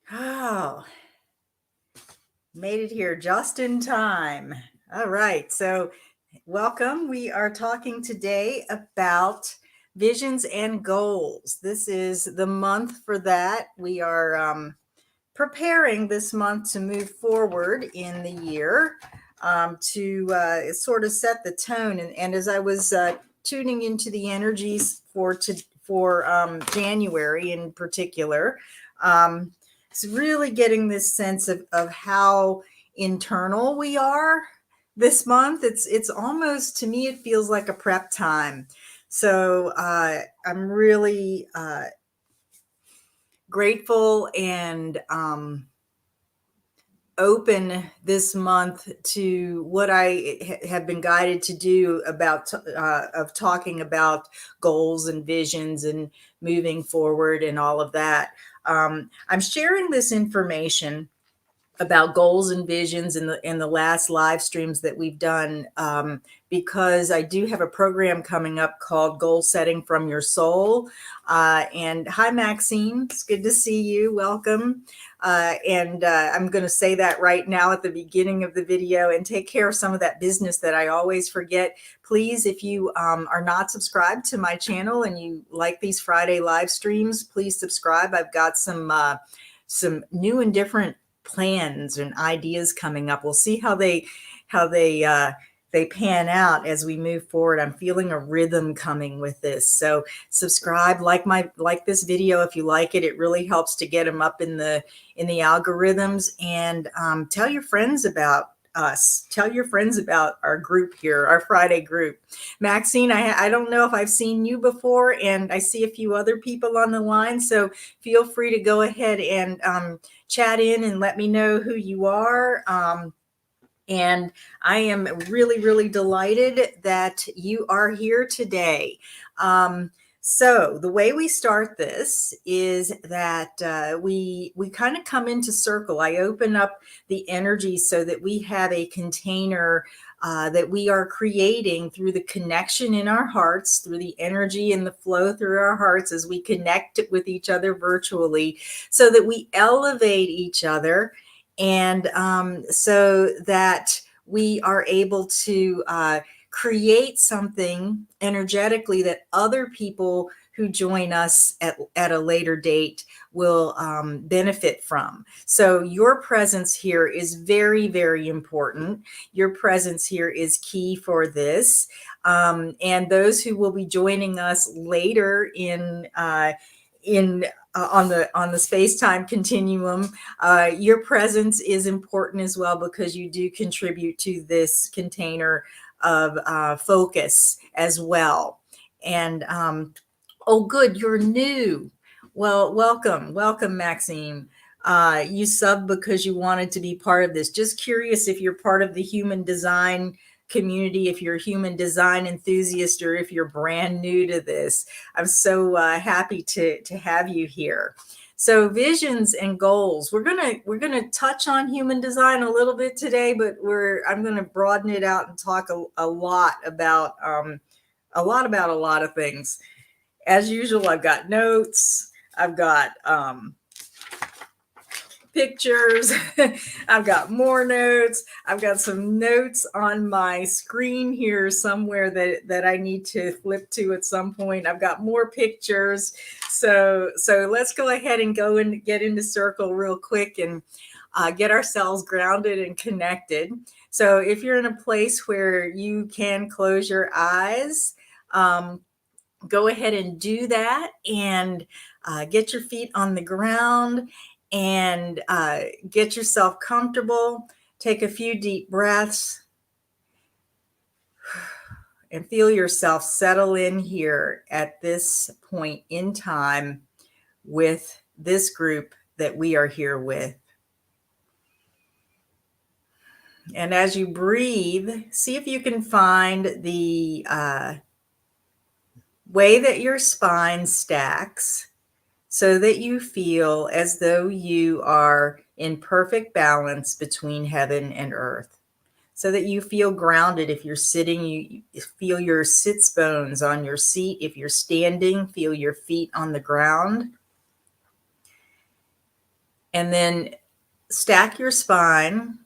Oh, made it here just in time. All right. So, welcome. We are talking today about visions and goals. This is the month for that. We are preparing this month to move forward in the year to sort of set the tone. And as I was tuning into the energies for January in particular, um, it's really getting this sense of how internal we are this month. It's almost, to me, it feels like a prep time. So I'm really grateful and open this month to what I have been guided to do about of talking about goals and visions and moving forward and all of that. I'm sharing this information about goals and visions in the last live streams that we've done, because I do have a program coming up called Goal Setting from Your Soul. And hi, Maxine, it's good to see you. Welcome. And I'm going to say that right now at the beginning of the video, and take care of some of that business that I always forget. Please, if you are not subscribed to my channel and you like these Friday live streams, please subscribe. I've got some new and different plans and ideas coming up. We'll see how they pan out as we move forward. I'm feeling a rhythm coming with this. So subscribe, like this video if you like it. It really helps to get them up in the algorithms. And tell your friends about us. Tell your friends about our group here, our Friday group. Maxine, I don't know if I've seen you before, and I see a few other people on the line. So feel free to go ahead and chat in and let me know who you are. And I am really, really delighted that you are here today. So the way we start this is that we kind of come into circle. I open up the energy so that we have a container that we are creating through the connection in our hearts, through the energy and the flow through our hearts as we connect with each other virtually, so that we elevate each other, and so that we are able to create something energetically that other people who join us at a later date will benefit from. So your presence here is very, very important. Your presence here is key for this. And those who will be joining us later on the space-time continuum, your presence is important as well, because you do contribute to this container of focus as well. And oh, good, you're new. Well, welcome, Maxine. You subbed because you wanted to be part of this. Just curious if you're part of the human design community, if you're a human design enthusiast, or if you're brand new to this. I'm so happy to have you here. So visions and goals. We're gonna touch on human design a little bit today, but I'm gonna broaden it out and talk a lot about a lot of things. As usual, I've got notes. I've got pictures. I've got more notes. I've got some notes on my screen here somewhere that I need to flip to at some point. I've got more pictures. So let's go ahead and go and get into circle real quick and get ourselves grounded and connected. So if you're in a place where you can close your eyes, go ahead and do that, and get your feet on the ground, and get yourself comfortable. Take a few deep breaths and feel yourself settle in here at this point in time with this group that we are here with. And as you breathe, see if you can find the way that your spine stacks, so that you feel as though you are in perfect balance between heaven and earth, so that you feel grounded. If you're sitting, you feel your sits bones on your seat. If you're standing, feel your feet on the ground. And then stack your spine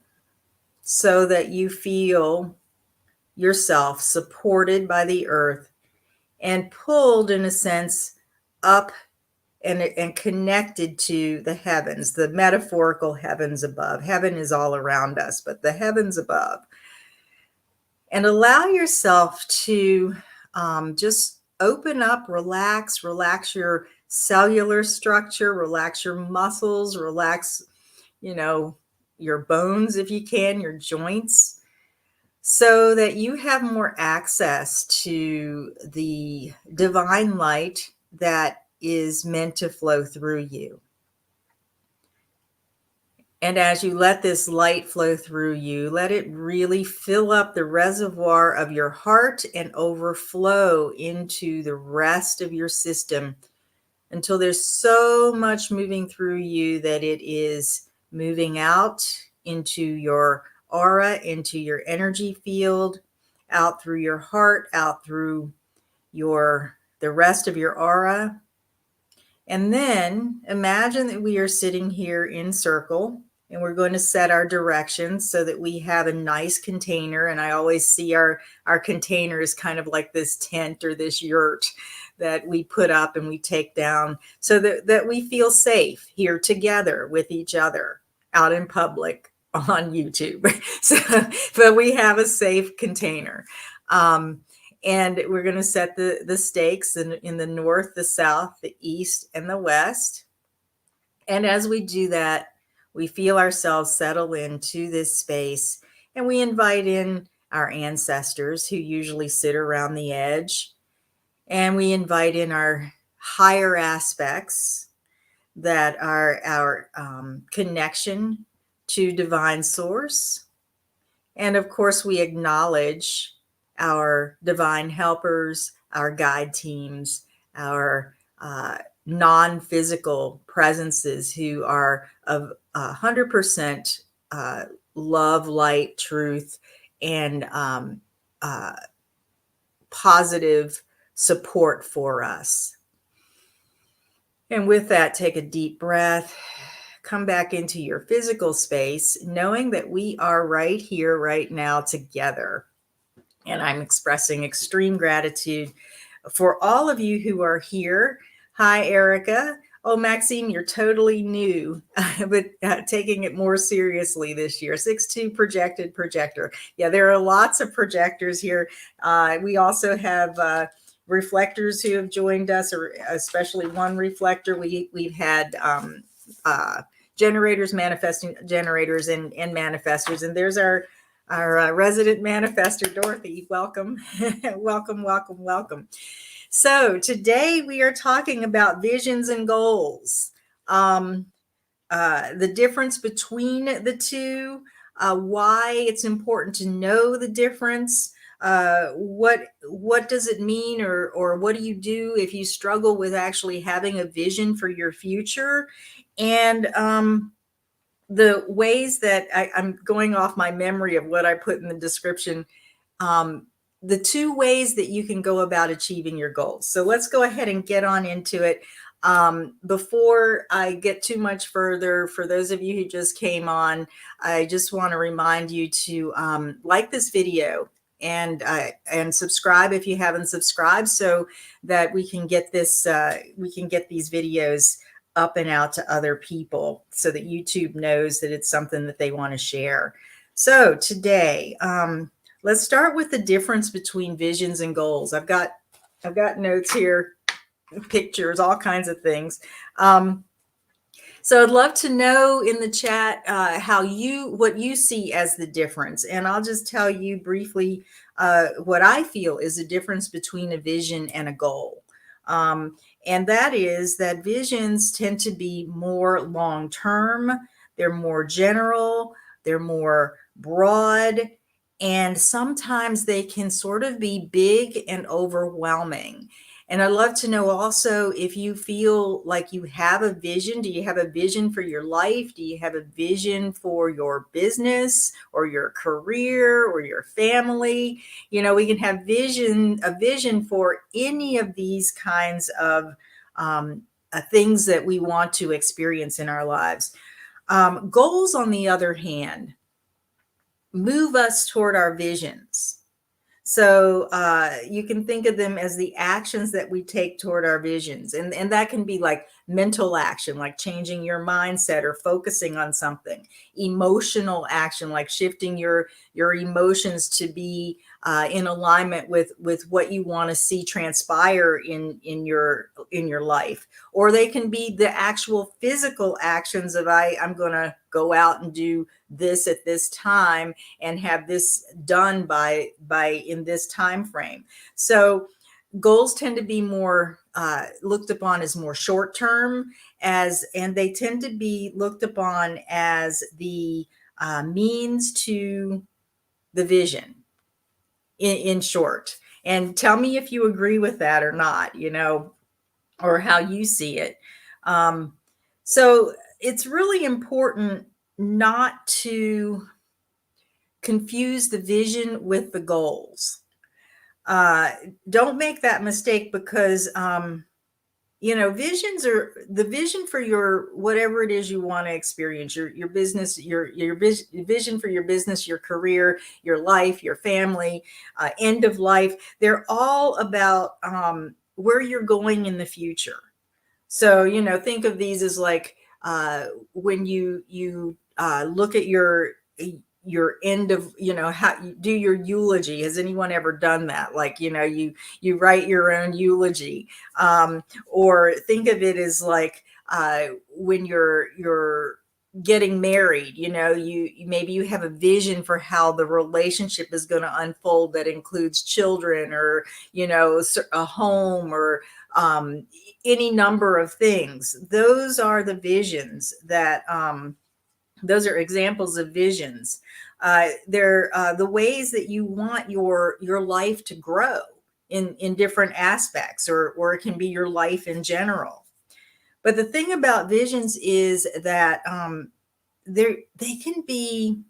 so that you feel yourself supported by the earth and pulled, in a sense, up and connected to the heavens, the metaphorical heavens above. Heaven is all around us, but the heavens above. And allow yourself to just open up, relax your cellular structure, relax your muscles, relax, your bones if you can, your joints, so that you have more access to the divine light that is meant to flow through you. And as you let this light flow through you, let it really fill up the reservoir of your heart and overflow into the rest of your system until there's so much moving through you that it is moving out into your aura, into your energy field, out through your heart, out through the rest of your aura. And then imagine that we are sitting here in circle, and we're going to set our directions so that we have a nice container. And I always see our container is kind of like this tent or this yurt that we put up and we take down so that we feel safe here together with each other out in public on YouTube. So, but we have a safe container. And we're going to set the stakes in the north, the south, the east, and the west. And as we do that, we feel ourselves settle into this space, and we invite in our ancestors who usually sit around the edge. And we invite in our higher aspects that are our connection to divine source. And of course, we acknowledge our divine helpers, our guide teams, our non-physical presences who are of 100% love, light, truth, and positive support for us. And with that, take a deep breath. Come back into your physical space, knowing that we are right here, right now together. And I'm expressing extreme gratitude for all of you who are here. Hi, Erica. Oh, Maxine, you're totally new, but taking it more seriously this year. 6'2" projected projector. Yeah, there are lots of projectors here. We also have reflectors who have joined us, or especially one reflector. We've had generators, manifesting generators, and manifestors. And there's our resident manifester, Dorothy. Welcome, welcome, welcome, welcome. So today we are talking about visions and goals, the difference between the two, why it's important to know the difference. What does it mean, or what do you do if you struggle with actually having a vision for your future? And the ways that I'm going off my memory of what I put in the description, the 2 ways that you can go about achieving your goals. So let's go ahead and get on into it. Before I get too much further, for those of you who just came on, I just want to remind you to like this video and subscribe if you haven't subscribed, so that we can get this we can get these videos up and out to other people, so that YouTube knows that it's something that they want to share. So today, let's start with the difference between visions and goals. I've got notes here, pictures, all kinds of things. So I'd love to know in the chat what you see as the difference. And I'll just tell you briefly what I feel is the difference between a vision and a goal. And that is that visions tend to be more long-term, they're more general, they're more broad, and sometimes they can sort of be big and overwhelming. And I'd love to know also if you feel like you have a vision. Do you have a vision for your life? Do you have a vision for your business or your career or your family? We can have a vision for any of these kinds of things that we want to experience in our lives. Goals, on the other hand, move us toward our visions. So you can think of them as the actions that we take toward our visions. And that can be like mental action, like changing your mindset or focusing on something. Emotional action, like shifting your emotions to be in alignment with what you want to see transpire in your life. Or they can be the actual physical actions of I'm going to go out and do this at this time and have this done by in this time frame. So goals tend to be more looked upon as more short term, and they tend to be looked upon as the means to the vision, in short. And tell me if you agree with that or not, or how you see it. So it's really important not to confuse the vision with the goals. Uh, don't make that mistake, because visions are the vision for your whatever it is you want to experience, your business, your vision for your business, your career, your life, your family, end of life. They're all about where you're going in the future. So, think of these as like when you look at your end of, how you do your eulogy. Has anyone ever done that? Like, you write your own eulogy. Or think of it as like when you're getting married, maybe you have a vision for how the relationship is going to unfold, that includes children, or a home, or any number of things. Those are the visions that those are examples of visions. They're the ways that you want your life to grow in different aspects, or it can be your life in general. But the thing about visions is that they can be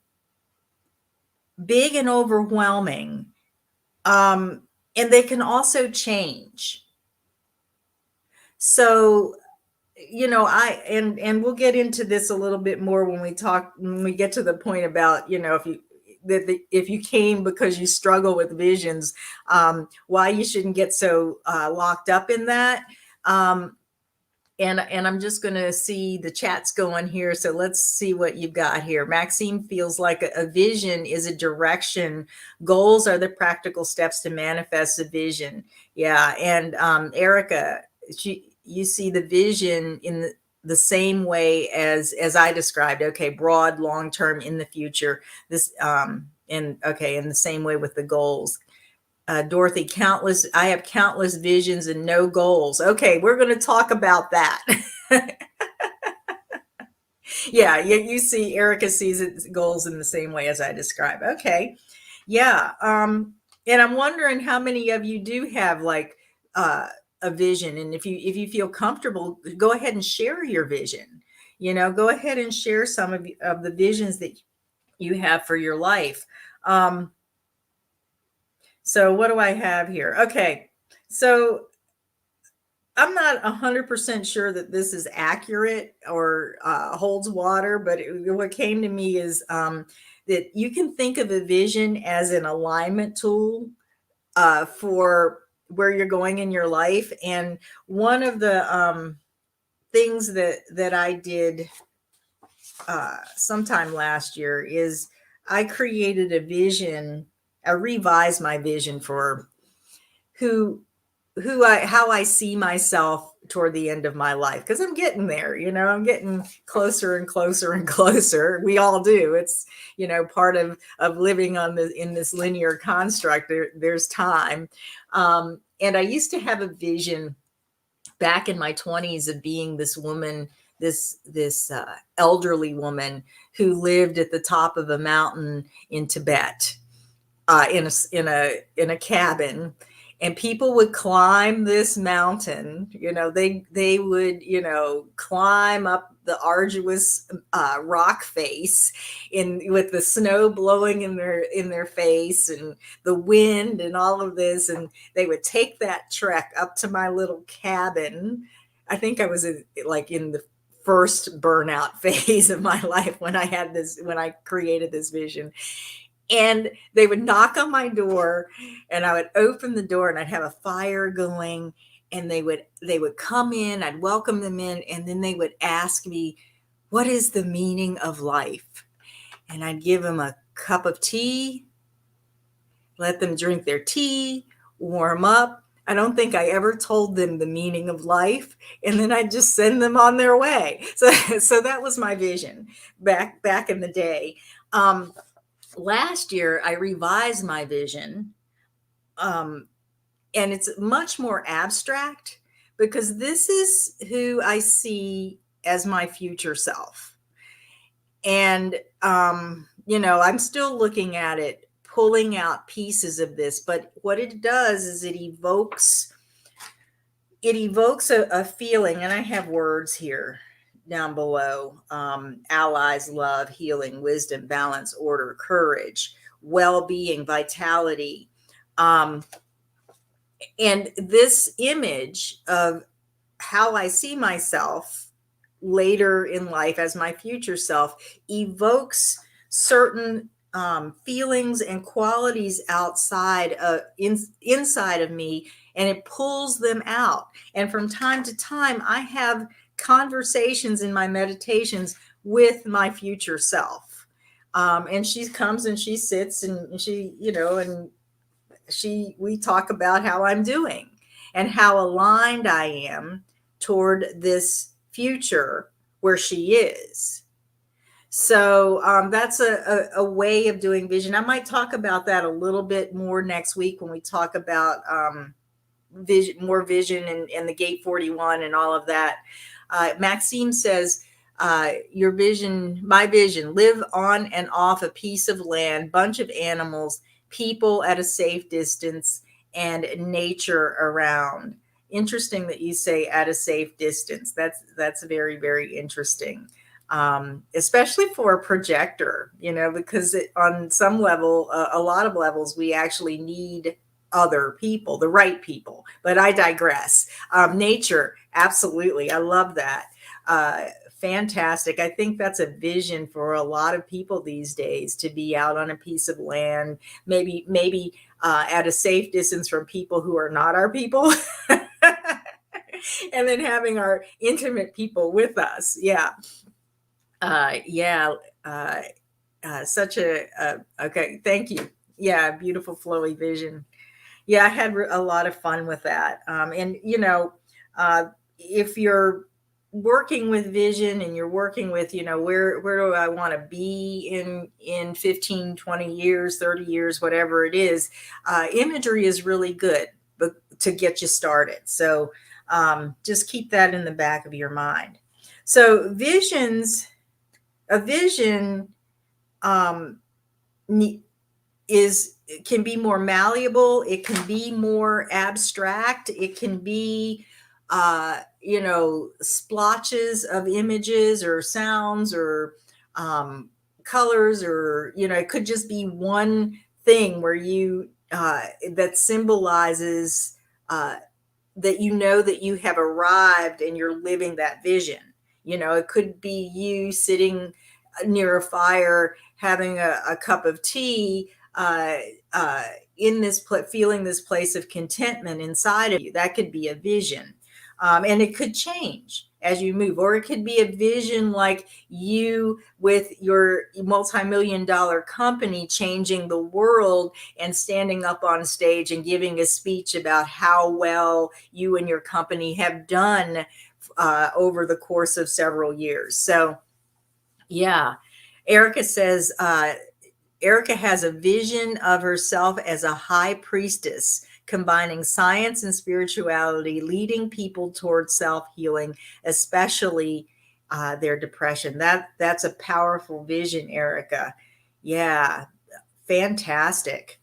big and overwhelming, and they can also change. So, and we'll get into this a little bit more when we get to the point about, if you came because you struggle with visions, why you shouldn't get so locked up in that. And I'm just going to see the chats going here. So let's see what you've got here. Maxime feels like a vision is a direction. Goals are the practical steps to manifest a vision. Yeah. And Erica, you see the vision in the same way as I described. Okay, broad, long term, in the future. This and okay, in the same way with the goals. Dorothy, I have countless visions and no goals. Okay, we're going to talk about that. Yeah, you see, Erica sees goals in the same way as I describe. Okay, yeah. And I'm wondering how many of you do have like a vision, and if you feel comfortable, go ahead and share your vision. Go ahead and share some of the visions that you have for your life. So what do I have here? Okay. So I'm not 100% sure that this is accurate or holds water, but what came to me is that you can think of a vision as an alignment tool for where you're going in your life. And one of the things that I did sometime last year is I created a vision. I revised my vision for who how I see myself toward the end of my life, because I'm getting there. I'm getting closer and closer and closer. We all do. It's part of living in this linear construct. There's time, and I used to have a vision back in my 20s of being this woman, this elderly woman who lived at the top of a mountain in Tibet, in a cabin, and people would climb this mountain. They would climb up the arduous rock face, with the snow blowing in their face, and the wind and all of this, and they would take that trek up to my little cabin. I think I was in the first burnout phase of my life when I created this vision. And they would knock on my door, and I would open the door, and I'd have a fire going, and they would come in, I'd welcome them in, and then they would ask me, what is the meaning of life? And I'd give them a cup of tea, let them drink their tea, warm up. I don't think I ever told them the meaning of life, and then I'd just send them on their way. So that was my vision back in the day. Last year, I revised my vision, and it's much more abstract because this is who I see as my future self. And, I'm still looking at it, pulling out pieces of this, but what it does is it evokes a feeling, and I have words here down below: allies, love, healing, wisdom, balance, order, courage, well-being, vitality. And this image of how I see myself later in life as my future self evokes certain feelings and qualities inside of me, and it pulls them out. And from time to time, I have conversations in my meditations with my future self. And she comes and she sits, and we talk about how I'm doing and how aligned I am toward this future where she is. So that's a way of doing vision. I might talk about that a little bit more next week when we talk about vision and the gate 41 and all of that. Maxime says, your vision, my vision: live on and off a piece of land, bunch of animals, people at a safe distance, and nature around. Interesting that you say at a safe distance. That's very, very interesting. Especially for a projector, because on some level, a lot of levels, we actually need other people, the right people. But I digress. Nature, absolutely. I love that. Fantastic. I think that's a vision for a lot of people these days, to be out on a piece of land, maybe at a safe distance from people who are not our people. And then having our intimate people with us. Yeah. Yeah. Such okay. Thank you. Yeah. Beautiful flowy vision. Yeah. I had a lot of fun with that. And if you're working with vision and you're working with, where do I want to be in 15, 20 years, 30 years, whatever it is, imagery is really good to get you started. So just keep that in the back of your mind. So a vision can be more malleable. It can be more abstract. It can be, splotches of images or sounds or colors, or, it could just be one thing where that symbolizes that that you have arrived and you're living that vision. It could be you sitting near a fire having a cup of tea, in this feeling this place of contentment inside of you. That could be a vision. And it could change as you move, or it could be a vision like you with your multi-million-dollar company changing the world and standing up on stage and giving a speech about how well you and your company have done over the course of several years. So, yeah. Erica says, Erica has a vision of herself as a high priestess, combining science and spirituality, leading people towards self-healing, especially their depression. That's a powerful vision, Erica. Yeah, fantastic.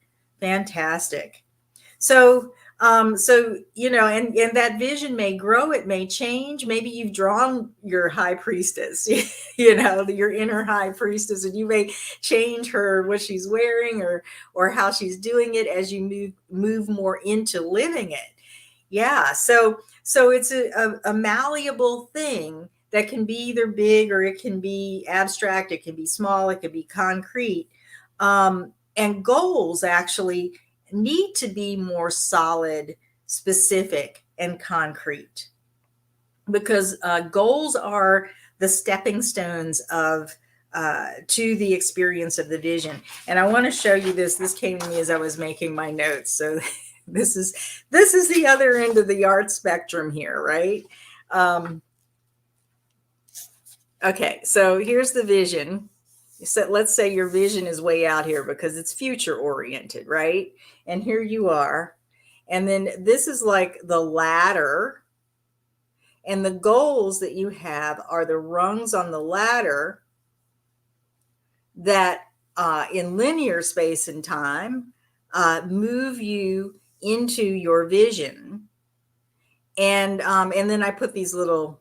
So, and that vision may grow, it may change. Maybe you've drawn your high priestess, your inner high priestess, and you may change what she's wearing or how she's doing it as you move more into living it. Yeah. So it's a malleable thing that can be either big or it can be abstract, it can be small, it can be concrete. And goals actually need to be more solid, specific, and concrete, because goals are the stepping stones of to the experience of the vision. And I want to show you this. This came to me as I was making my notes. So this is the other end of the art spectrum here, right? Okay, so here's the vision. So let's say your vision is way out here because it's future oriented, right? And here you are. And then this is like the ladder. And the goals that you have are the rungs on the ladder that in linear space and time move you into your vision. And then I put these little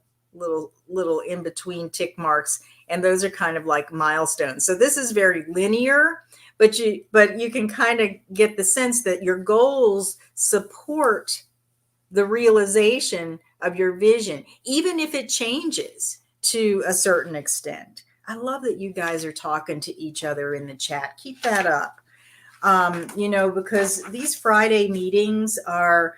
in between tick marks, and those are kind of like milestones. So this is very linear, but you can kind of get the sense that your goals support the realization of your vision, even if it changes to a certain extent. I love that you guys are talking to each other in the chat. Keep that up. Because these Friday meetings are,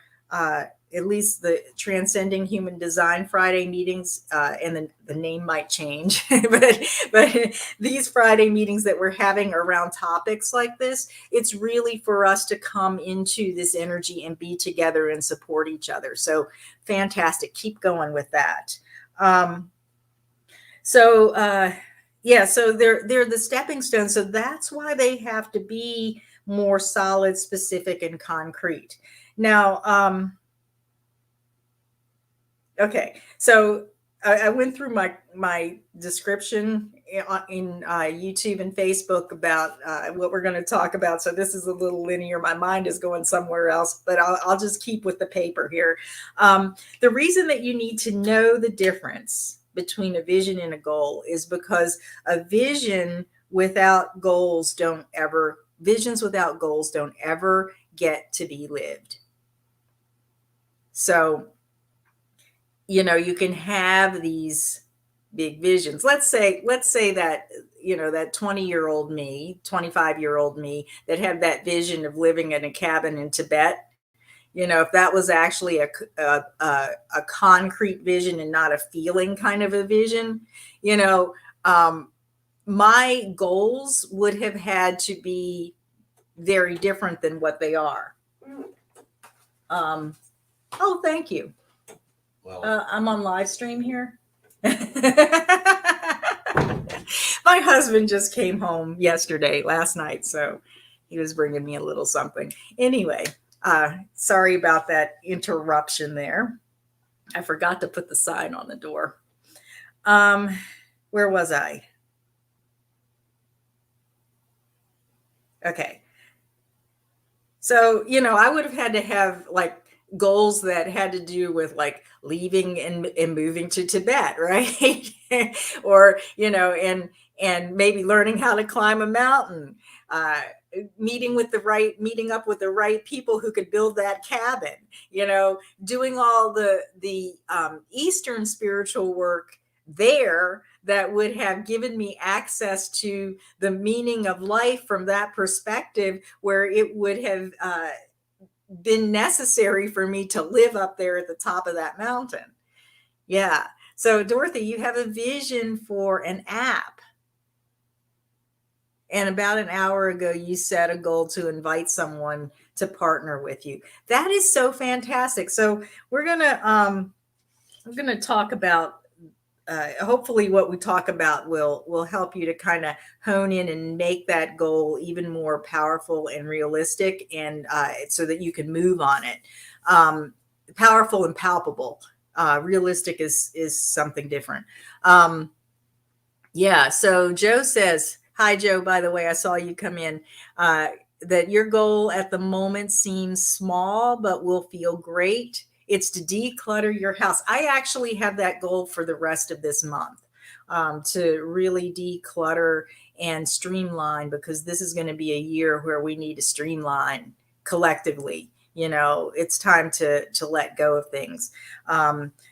at least the Transcending Human Design Friday meetings, and the name might change, but these Friday meetings that we're having around topics like this, it's really for us to come into this energy and be together and support each other. So fantastic. Keep going with that. So they're the stepping stones. So that's why they have to be more solid, specific, and concrete. Now, okay, so I went through my description in YouTube and Facebook about what we're going to talk about. So this is a little linear. My mind is going somewhere else, but I'll just keep with the paper here. The reason that you need to know the difference between a vision and a goal is because visions without goals don't ever get to be lived. So, you can have these big visions. Let's say that, that 20-year-old me, 25-year-old me that had that vision of living in a cabin in Tibet. If that was actually a concrete vision and not a feeling kind of a vision, my goals would have had to be very different than what they are. Oh, thank you. Well, I'm on live stream here. My husband just came home last night, so he was bringing me a little something. Anyway, sorry about that interruption there. I forgot to put the sign on the door. Where was I? Okay. So, I would have had to have like goals that had to do with like leaving and moving to Tibet, right? Or, and maybe learning how to climb a mountain, meeting up with the right people who could build that cabin, doing all the Eastern spiritual work there that would have given me access to the meaning of life from that perspective, where it would have been necessary for me to live up there at the top of that mountain. Yeah. So Dorothy, you have a vision for an app. And about an hour ago, you set a goal to invite someone to partner with you. That is so fantastic. So we're gonna talk about. Hopefully, what we talk about will help you to kind of hone in and make that goal even more powerful and realistic, and so that you can move on it. Powerful and palpable. Realistic is something different. Yeah. So Joe says, "Hi, Joe. By the way, I saw you come in. That your goal at the moment seems small, but will feel great. It's to declutter your house." I actually have that goal for the rest of this month, to really declutter and streamline, because this is going to be a year where we need to streamline collectively. It's time to let go of things.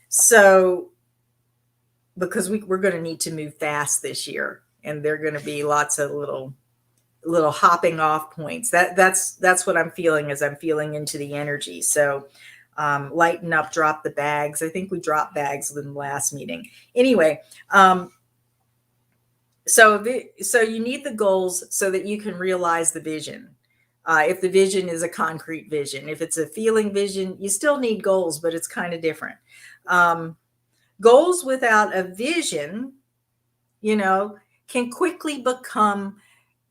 So because we're going to need to move fast this year, and there are going to be lots of little hopping off points. That's what I'm feeling as I'm feeling into the energy. So lighten up, drop the bags. I think we dropped bags in the last meeting. Anyway, so you need the goals so that you can realize the vision. If the vision is a concrete vision, if it's a feeling vision, you still need goals, but it's kind of different. Goals without a vision, can quickly become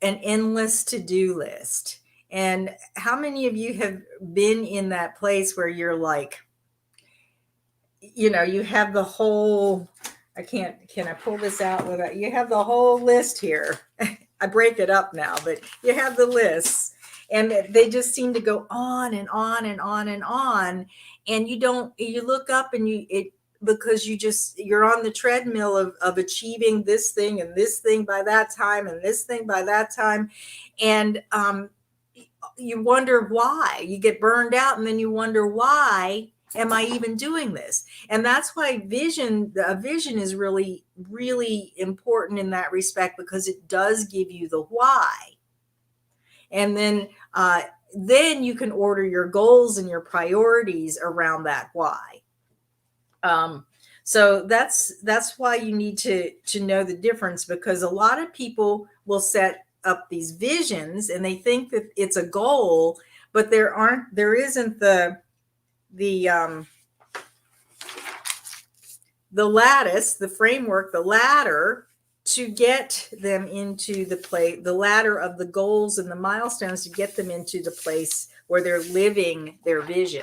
an endless to-do list. And how many of you have been in that place where you're like, you have the whole, can I pull this out without, you have the whole list here. I break it up now, but you have the lists and they just seem to go on and on and on and on. And you look up and because you're on the treadmill of achieving this thing and this thing by that time and this thing by that time. And you wonder why. You get burned out and then you wonder, why am I even doing this? And that's why a vision is really, really important in that respect, because it does give you the why. And then you can order your goals and your priorities around that why. So that's why you need to know the difference, because a lot of people will set up these visions and they think that it's a goal, but there isn't the lattice, the framework, the ladder to get them into the ladder of the goals and the milestones to get them into the place where they're living their vision.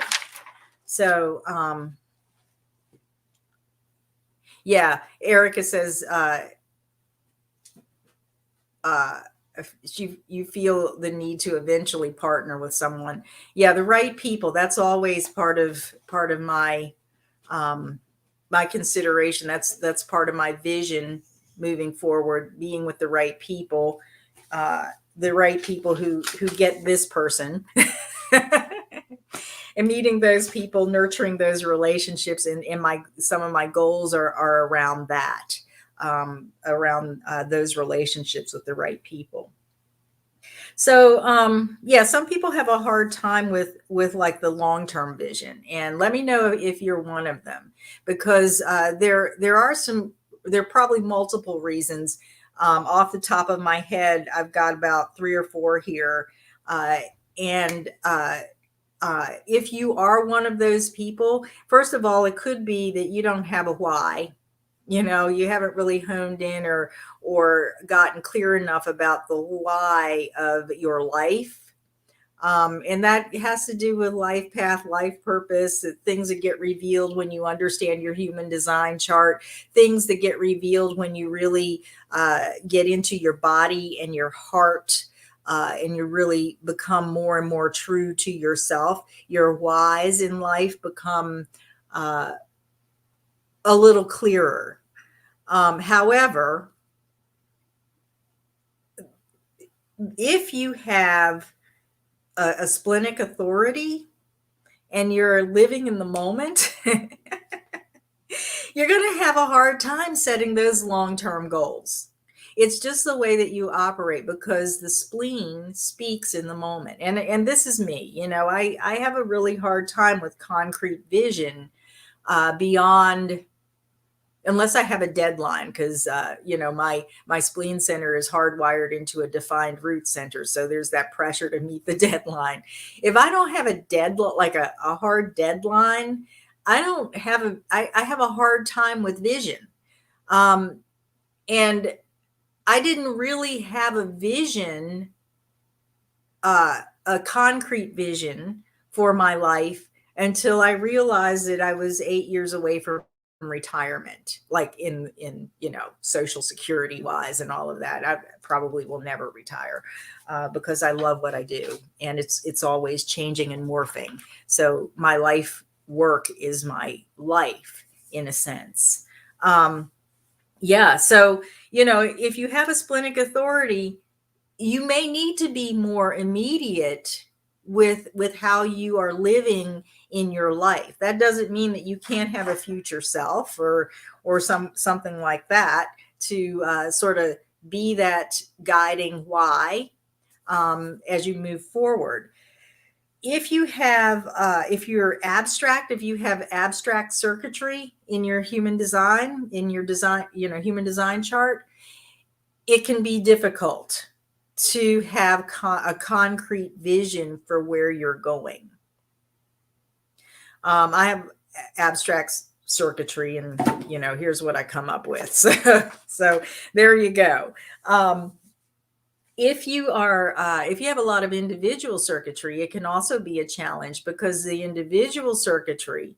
So, yeah, Erica says, you feel the need to eventually partner with someone. Yeah, the right people. That's always part of my my consideration. That's part of my vision moving forward. Being with the right people who get this person. And meeting those people, nurturing those relationships, and some of my goals are around that, around those relationships with the right people. So yeah, some people have a hard time with like the long-term vision, and let me know if you're one of them, because there are probably multiple reasons. Off the top of my head, I've got about 3 or 4 here, and if you are one of those people, first of all, it could be that you don't have a why. You haven't really honed in or gotten clear enough about the why of your life. And that has to do with life path, life purpose, things that get revealed when you understand your human design chart, things that get revealed when you really get into your body and your heart. And you really become more and more true to yourself. Your whys in life become a little clearer. However, if you have a splenic authority and you're living in the moment, you're going to have a hard time setting those long-term goals. It's just the way that you operate, because the spleen speaks in the moment. And this is me, I have a really hard time with concrete vision beyond, unless I have a deadline, because my spleen center is hardwired into a defined root center. So there's that pressure to meet the deadline. If I don't have a deadline, like a hard deadline, I have a hard time with vision. And I didn't really have a vision, a concrete vision for my life, until I realized that I was 8 years away from retirement, like in Social Security wise and all of that. I probably will never retire because I love what I do, and it's always changing and morphing. So my life work is my life in a sense. Yeah. So, if you have a splenic authority, you may need to be more immediate with how you are living in your life. That doesn't mean that you can't have a future self or or something like that to sort of be that guiding why as you move forward. If you have, if you're abstract, if you have abstract circuitry in your human design, in your design, human design chart, it can be difficult to have a concrete vision for where you're going. I have abstract circuitry, and here's what I come up with. So there you go. If you have a lot of individual circuitry, it can also be a challenge, because the individual circuitry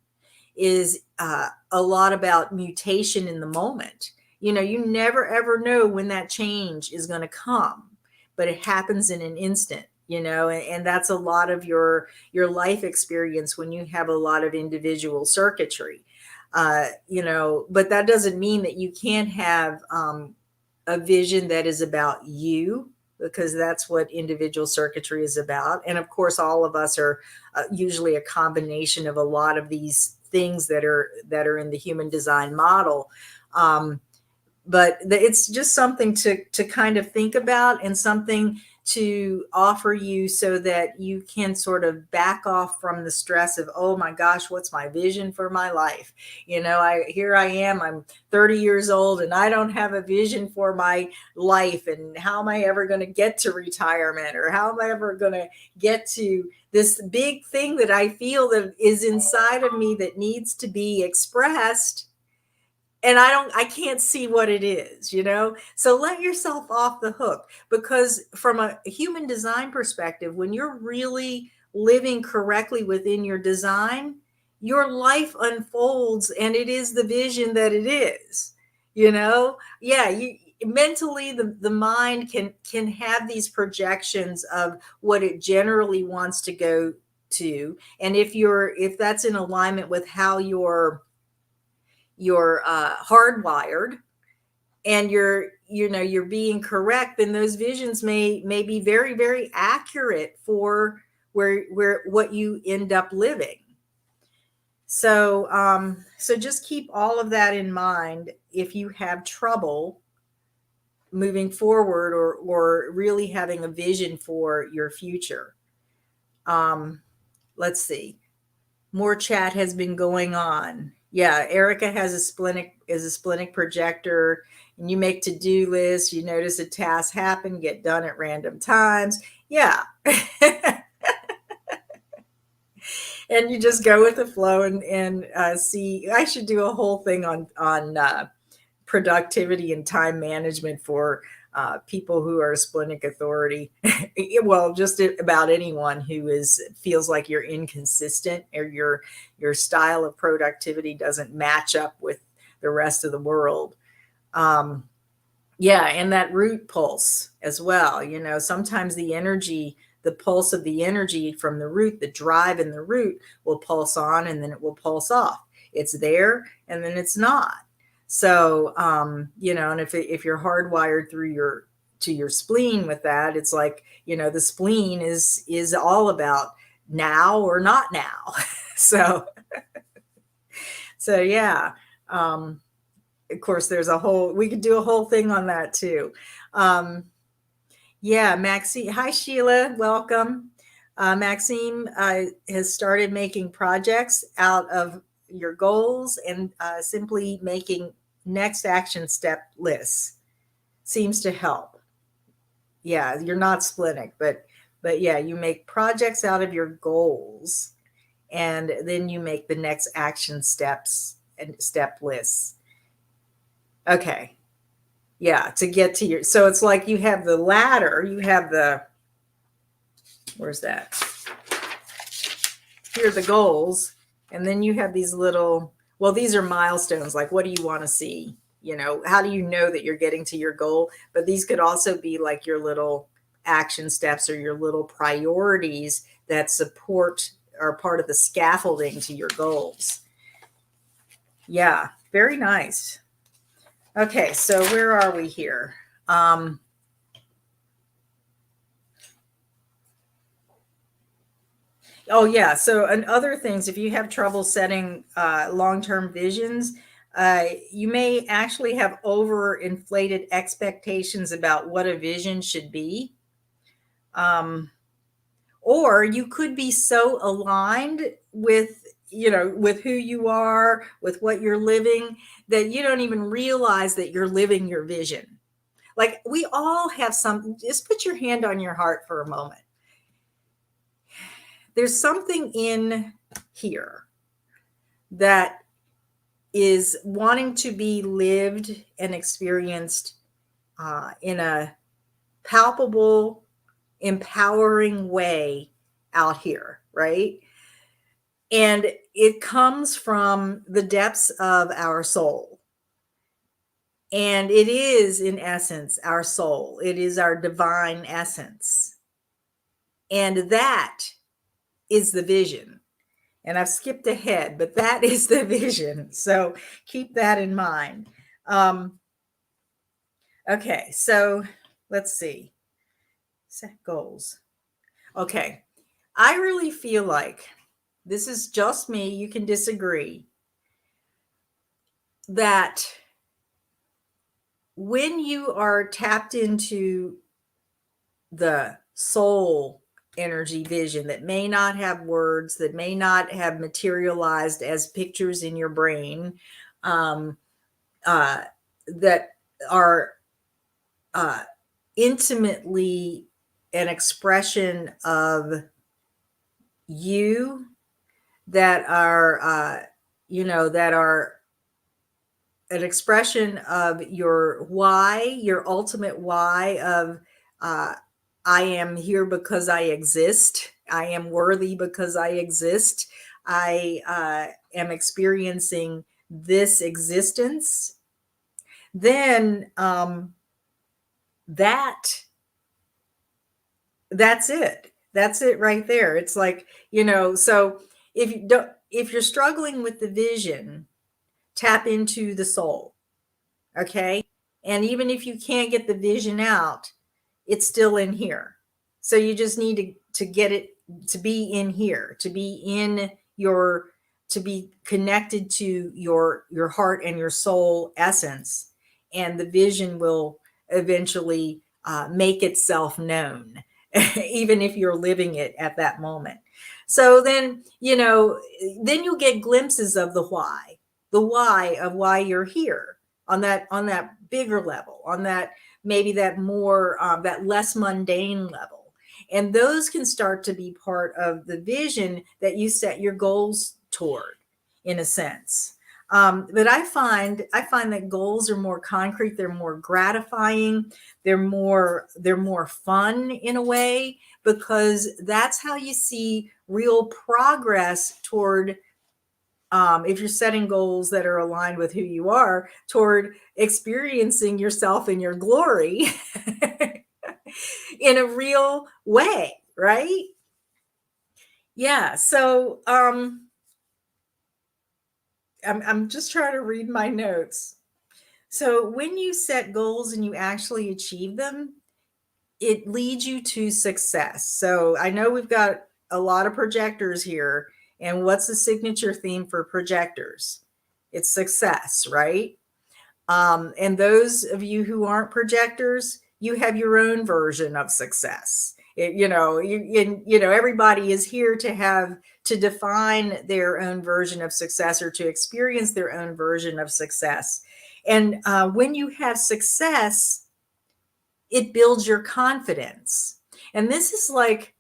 is a lot about mutation in the moment. You never ever know when that change is going to come, but it happens in an instant. And that's a lot of your life experience when you have a lot of individual circuitry. But that doesn't mean that you can't have a vision that is about you, because that's what individual circuitry is about. And of course, all of us are usually a combination of a lot of these things that are in the human design model. But it's just something to kind of think about, and something to offer you so that you can sort of back off from the stress of, oh my gosh, what's my vision for my life? Here I am, I'm 30 years old, and I don't have a vision for my life. And how am I ever going to get to retirement? Or how am I ever going to get to this big thing that I feel that is inside of me that needs to be expressed? And I can't see what it is, So let yourself off the hook, because from a human design perspective, when you're really living correctly within your design, your life unfolds, and it is the vision that it is. Yeah, mentally, the mind can have these projections of what it generally wants to go to. And if that's in alignment with how you're hardwired, and you're being correct, then those visions may be very, very accurate for where what you end up living. So just keep all of that in mind if you have trouble moving forward, or really having a vision for your future. Let's see. More chat has been going on. Yeah, Erica is a splenic projector, and you make to-do lists. You notice a task happen, get done at random times. Yeah. And you just go with the flow and see. I should do a whole thing on productivity and time management for people who are splenic authority. Well, just about anyone who feels like you're inconsistent, or your style of productivity doesn't match up with the rest of the world. Yeah, and that root pulse as well. Sometimes the pulse of the energy from the root, the drive in the root, will pulse on, and then it will pulse off. It's there, and then it's not. So, and if you're hardwired to your spleen with that, it's like, the spleen is all about now or not now. So yeah. Of course, we could do a whole thing on that too. Yeah, Maxine. Hi, Sheila. Welcome. Maxine has started making projects out of your goals, and simply making next action step lists seems to help. Yeah, you're not splenic, but yeah, you make projects out of your goals, and then you make the next action steps and step lists. Okay. Yeah, to get to so it's like you have the ladder, where's that? Here are the goals. And then you have these these are milestones. Like, what do you want to see? How do you know that you're getting to your goal? But these could also be like your little action steps, or your little priorities that are part of the scaffolding to your goals. Yeah, very nice. Okay, so where are we here? Oh yeah. So, and other things, if you have trouble setting long-term visions, You may actually have overinflated expectations about what a vision should be. Um, or you could be so aligned with, with who you are, with what you're living, that you don't even realize that you're living your vision. Like, we all have some. Just put your hand on your heart for a moment. There's something in here that is wanting to be lived and experienced in a palpable, empowering way out here, right? And it comes from the depths of our soul. And it is, in essence, our soul. It is our divine essence. And that is the vision. And I've skipped ahead, but that is the vision. So keep that in mind. Okay, so let's see. Set goals. Okay, I really feel like, this is just me, you can disagree, that when you are tapped into the soul energy vision that may not have words, that may not have materialized as pictures in your brain, um, that are uh, intimately an expression of you, that are, that are an expression of your why, your ultimate why of, uh, I am here because I exist. I am worthy because I exist. I am experiencing this existence. Then that that's it. That's it right there. It's like, so if you're struggling with the vision, tap into the soul. Okay. And even if you can't get the vision out, it's still in here. So you just need to get it, to be in here, to be in your, to be connected to your heart and your soul essence. And the vision will eventually make itself known, even if you're living it at that moment. So then, then you'll get glimpses of the why of why you're here, on that bigger level, on that, maybe that more, that less mundane level. And those can start to be part of the vision that you set your goals toward, in a sense. But I find that goals are more concrete, they're more gratifying, they're more fun in a way, because that's how you see real progress toward, if you're setting goals that are aligned with who you are, toward experiencing yourself in your glory in a real way, right? Yeah. So I'm just trying to read my notes. So when you set goals and you actually achieve them, it leads you to success. So I know we've got a lot of projectors here. And what's the signature theme for projectors? It's success, right? And those of you who aren't projectors, you have your own version of success. Everybody is here to define their own version of success, or to experience their own version of success. And when you have success, it builds your confidence. And this is like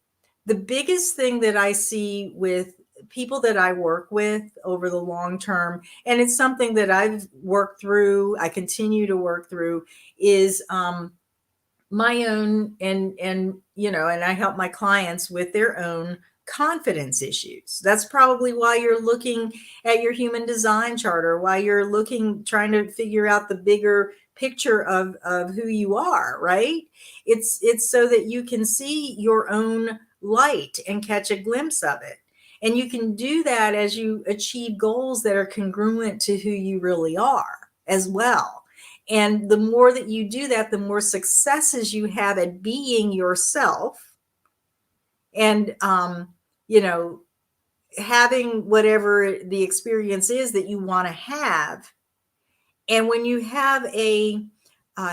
the biggest thing that I see with people that I work with over the long term. And it's something that I've worked through, I continue to work through, is my own, and I help my clients with their own confidence issues. That's probably why you're looking at your human design chart, or why you're trying to figure out the bigger picture of who you are, right? It's so that you can see your own light and catch a glimpse of it. And you can do that as you achieve goals that are congruent to who you really are as well. And the more that you do that, the more successes you have at being yourself, and, having whatever the experience is that you want to have, And when you have a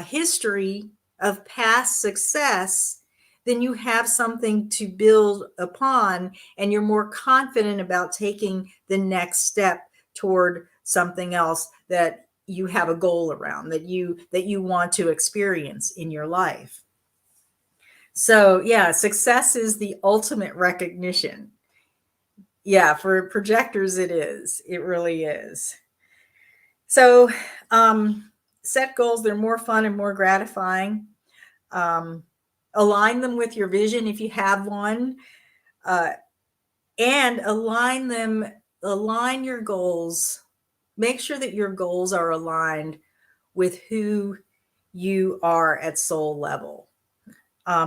history of past success, then you have something to build upon, and you're more confident about taking the next step toward something else that you have a goal around, that you want to experience in your life. So yeah, success is the ultimate recognition. Yeah, for projectors it is. It really is. So set goals, they're more fun and more gratifying. Um, Align them with your vision if you have one, uh, and align your goals. Make sure that your goals are aligned with who you are at soul level,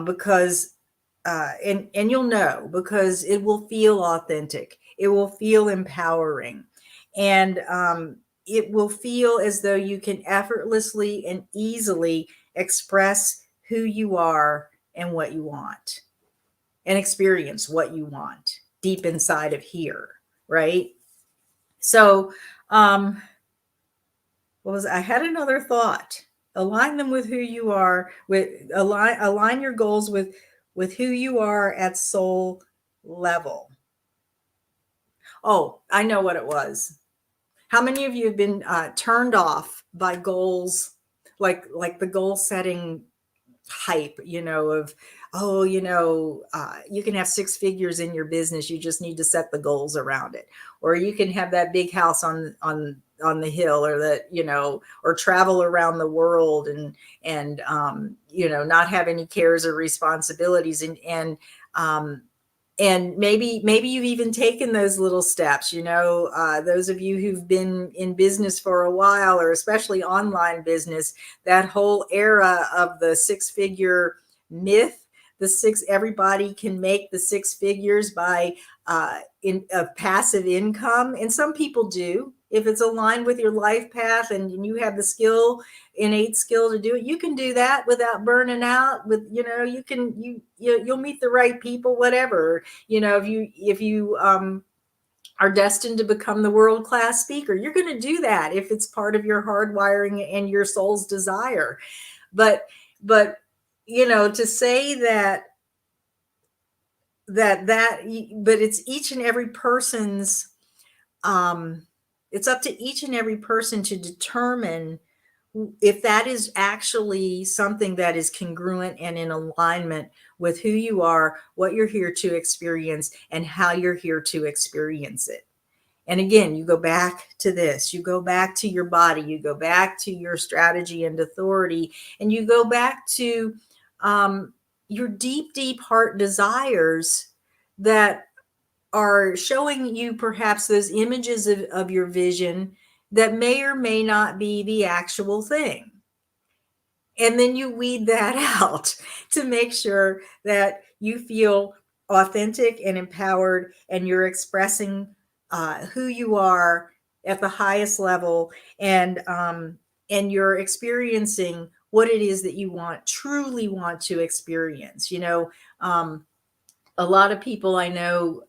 because and you'll know, because it will feel authentic, it will feel empowering, and it will feel as though you can effortlessly and easily express who you are and what you want, and experience what you want deep inside of here, right? So what was, I had another thought. Align them with who you are, with align your goals with who you are at soul level. Oh, I know what it was. How many of you have been turned off by goals, like the goal setting hype, of, oh, you can have six figures in your business, you just need to set the goals around it, or you can have that big house on the hill, or that, or travel around the world, and not have any cares or responsibilities, and maybe you've even taken those little steps. Those of you who've been in business for a while, or especially online business, that whole era of the six figure myth, the six, everybody can make the six figures by in of passive income. And some people do, if it's aligned with your life path, and you have the innate skill to do it, you can do that without burning out. With, you'll meet the right people, whatever. If you are destined to become the world-class speaker, you're going to do that if it's part of your hardwiring and your soul's desire. But to say but it's each and every person's, it's up to each and every person to determine if that is actually something that is congruent and in alignment with who you are, what you're here to experience, and how you're here to experience it. And again, you go back to this, you go back to your body, you go back to your strategy and authority, and you go back to your deep, deep heart desires that are showing you perhaps those images of your vision that may or may not be the actual thing. And then you weed that out to make sure that you feel authentic and empowered, and you're expressing who you are at the highest level, and you're experiencing what it is that you truly want to experience. A lot of people I know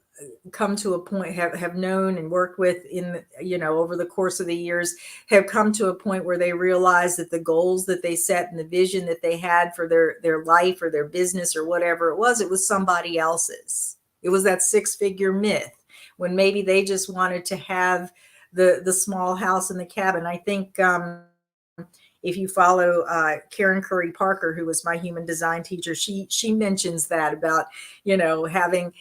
come to a point, have known and worked with over the course of the years, have come to a point where they realize that the goals that they set and the vision that they had for their life or their business or whatever it was somebody else's. It was that six-figure myth, when maybe they just wanted to have the small house and the cabin. I think if you follow Karen Curry Parker, who was my human design teacher, she mentions that about having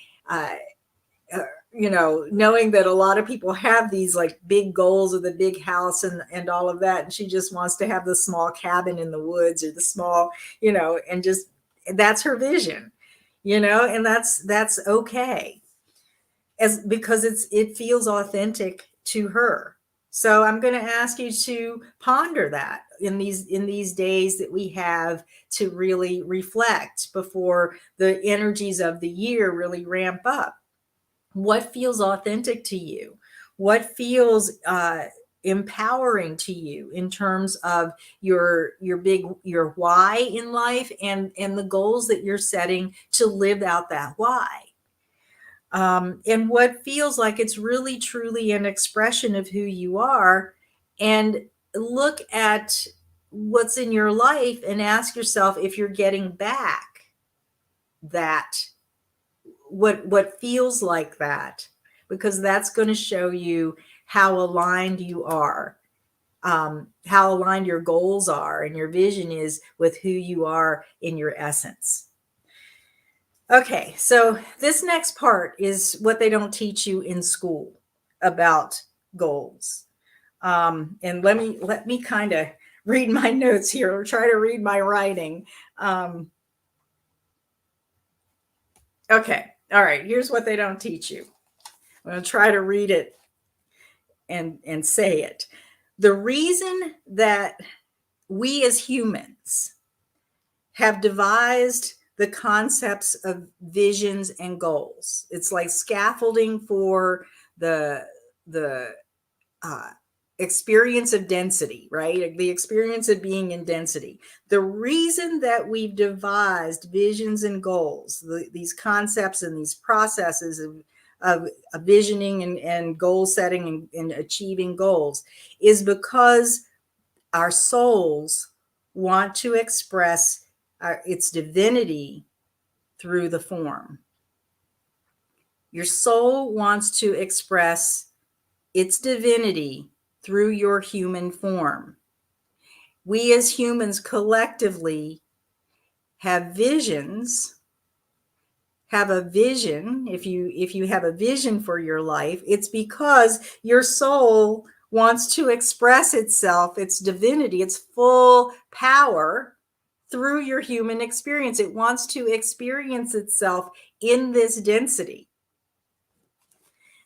knowing that a lot of people have these like big goals of the big house and all of that, and she just wants to have the small cabin in the woods, or the small, and just, that's her vision, and that's okay, because it feels authentic to her. So I'm going to ask you to ponder that in these days that we have, to really reflect before the energies of the year really ramp up. What feels authentic to you? What feels empowering to you in terms of your why in life, and the goals that you're setting to live out that why? And what feels like it's really truly an expression of who you are, and look at what's in your life and ask yourself if you're getting back that, what feels like that, because that's going to show you how aligned you are, how aligned your goals are and your vision is with who you are in your essence. Okay, so this next part is what they don't teach you in school about goals. And let me kind of read my notes here, or try to read my writing. Okay, all right. Here's what they don't teach you. I'm going to try to read it and say it. The reason that we as humans have devised the concepts of visions and goals. It's like scaffolding for the uh, experience of density, right? The experience of being in density. The reason that we've devised visions and goals, these concepts and these processes of visioning and goal setting and achieving goals, is because our souls want to express its divinity through the form. Your soul wants to express its divinity through your human form. We as humans collectively have visions, have a vision. If you have a vision for your life, it's because your soul wants to express itself, its divinity, its full power through your human experience. It wants to experience itself in this density.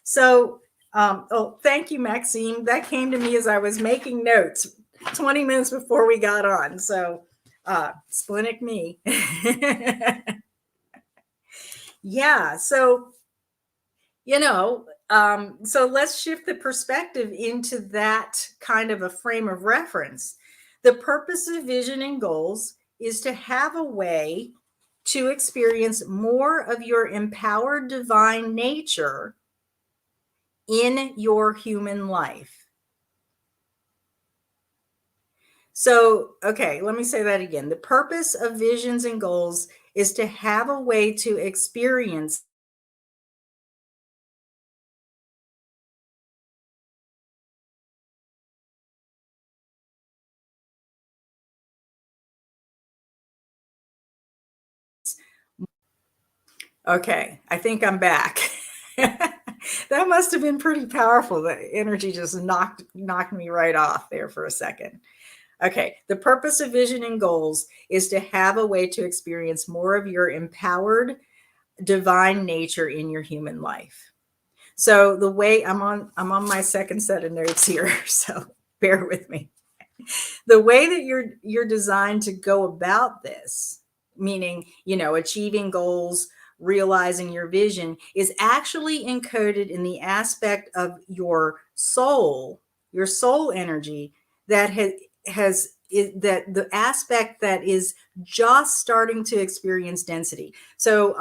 So, oh, thank you, Maxime. That came to me as I was making notes 20 minutes before we got on. So, splenic me. Yeah. So, so let's shift the perspective into that kind of a frame of reference. The purpose of vision and goals is to have a way to experience more of your empowered divine nature in your human life. So, okay, let me say that again. The purpose of visions and goals is to have a way to experience. Okay, I think I'm back. That must have been pretty powerful. The energy just knocked me right off there for a second. Okay, the purpose of vision and goals is to have a way to experience more of your empowered divine nature in your human life. So the way I'm on my second set of notes here, so bear with me. The way that you're designed to go about this, meaning, achieving goals, realizing your vision, is actually encoded in the aspect of your soul energy that that the aspect that is just starting to experience density. So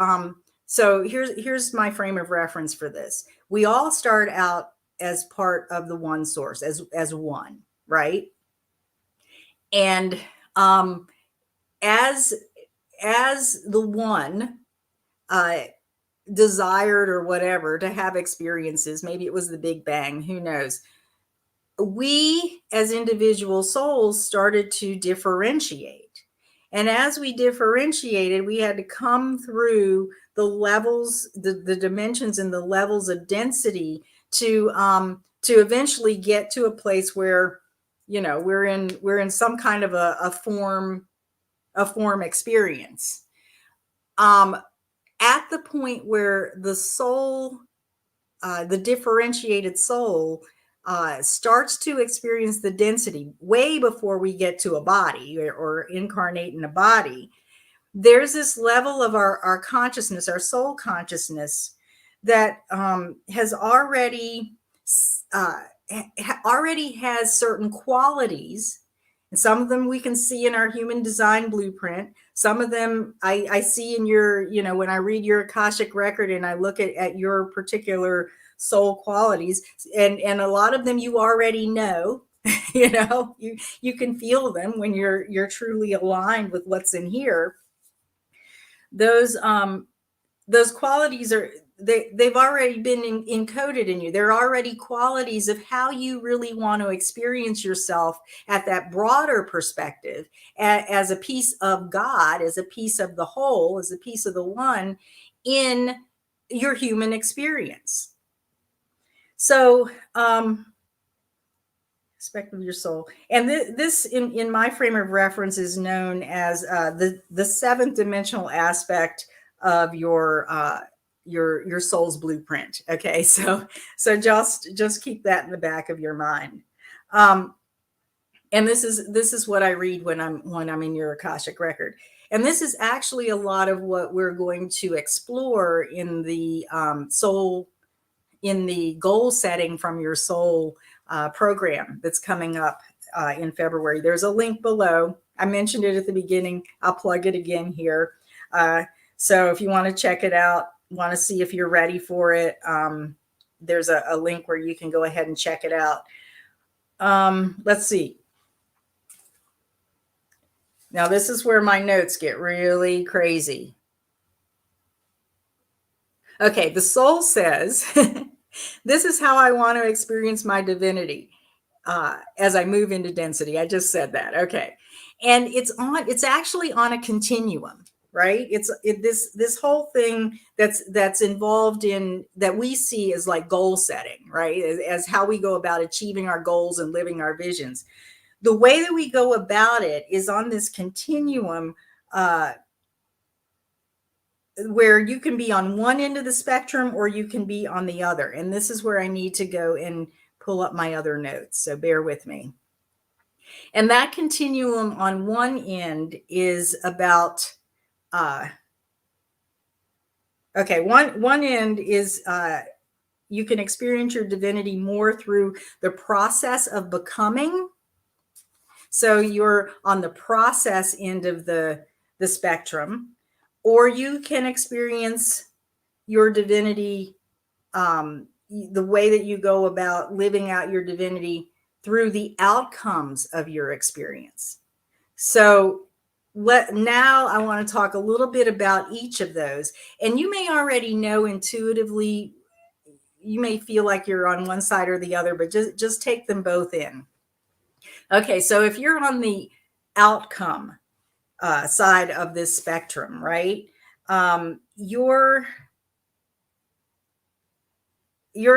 here's my frame of reference for this. We all start out as part of the one source, as one, right? And as the one uh, desired or whatever to have experiences, maybe it was the Big Bang, who knows? We as individual souls started to differentiate. And as we differentiated, we had to come through the levels, the dimensions and the levels of density to eventually get to a place where, we're in some kind of a form experience. At the point where the soul, the differentiated soul, starts to experience the density way before we get to a body or incarnate in a body, there's this level of our consciousness, our soul consciousness, that has already has certain qualities. And some of them we can see in our human design blueprint. Some of them I see in your, when I read your Akashic record and I look at your particular soul qualities, and a lot of them you already know. You can feel them when you're truly aligned with what's in here. Those qualities they've already been encoded in you. They're already qualities of how you really want to experience yourself at that broader perspective, as a piece of God, as a piece of the whole, as a piece of the one in your human experience. So, aspect of your soul, and this in my frame of reference is known as the seventh dimensional aspect of your soul's blueprint. Okay, so just keep that in the back of your mind. And this is what I read when I'm in your Akashic record. And this is actually a lot of what we're going to explore in the soul, in the goal setting from your soul program that's coming up in February. There's a link below. I mentioned it at the beginning. I'll plug it again here. So if you want to check it out, want to see if you're ready for it, there's a link where you can go ahead and check it out. Let's see. Now, this is where my notes get really crazy. Okay, the soul says, this is how I want to experience my divinity as I move into density. I just said that. Okay. And it's actually on a continuum, right? This whole thing that's involved in, that we see as like goal setting, right? As how we go about achieving our goals and living our visions. The way that we go about it is on this continuum, where you can be on one end of the spectrum or you can be on the other. And this is where I need to go and pull up my other notes. So bear with me. And that continuum on one end is about, okay, one end is, you can experience your divinity more through the process of becoming. So you're on the process end of the spectrum, or you can experience your divinity, the way that you go about living out your divinity through the outcomes of your experience. So now I want to talk a little bit about each of those. And you may already know intuitively, you may feel like you're on one side or the other, but just take them both in. Okay, so if you're on the outcome side of this spectrum, right? You're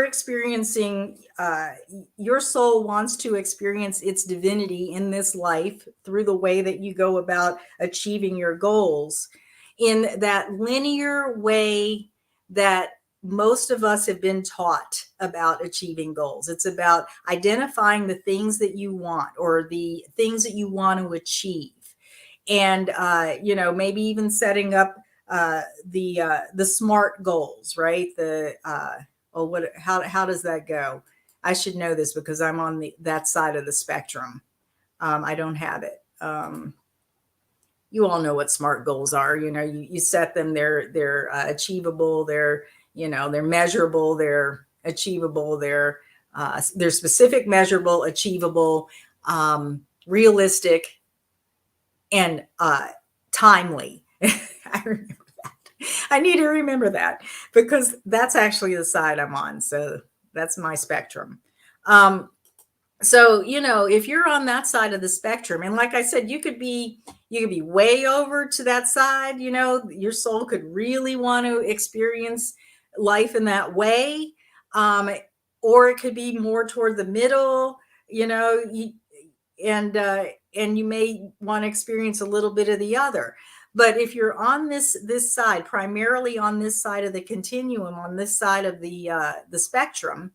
experiencing, your soul wants to experience its divinity in this life through the way that you go about achieving your goals in that linear way that most of us have been taught about achieving goals. It's about identifying the things that you want, or the things that you want to achieve. And, maybe even setting up the SMART goals, right? How does that go? I should know this because I'm on that side of the spectrum. I don't have it. You all know what SMART goals are. You set them, they're achievable, they're measurable, they're achievable, they're specific, measurable, achievable, realistic, and timely. I remember that. I need to remember that because that's actually the side I'm on. So that's my spectrum. So, if you're on that side of the spectrum, and like I said, you could be way over to that side, your soul could really want to experience life in that way. Or it could be more toward the middle, and you may want to experience a little bit of the other. But if you're on this side, primarily on this side of the continuum, on this side of the spectrum,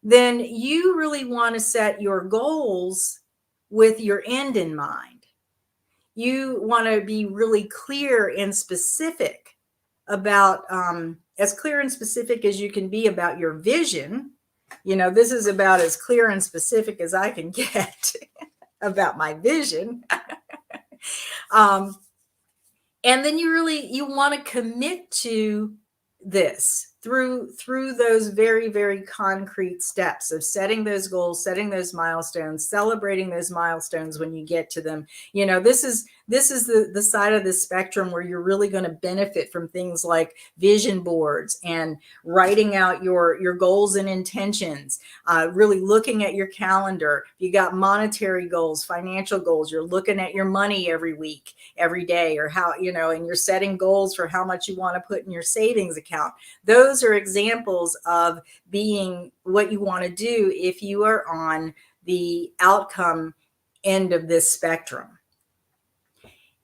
then you really want to set your goals with your end in mind. You want to be really clear and specific about, as clear and specific as you can be about your vision. This is about as clear and specific as I can get about my vision. And then you want to commit to this. through those very, very concrete steps of setting those goals, setting those milestones, celebrating those milestones when you get to them. This is the side of the spectrum where you're really going to benefit from things like vision boards and writing out your goals and intentions, really looking at your calendar. You got monetary goals, financial goals, you're looking at your money every week, every day, or how, and you're setting goals for how much you want to put in your savings account. Those are examples of being what you want to do if you are on the outcome end of this spectrum.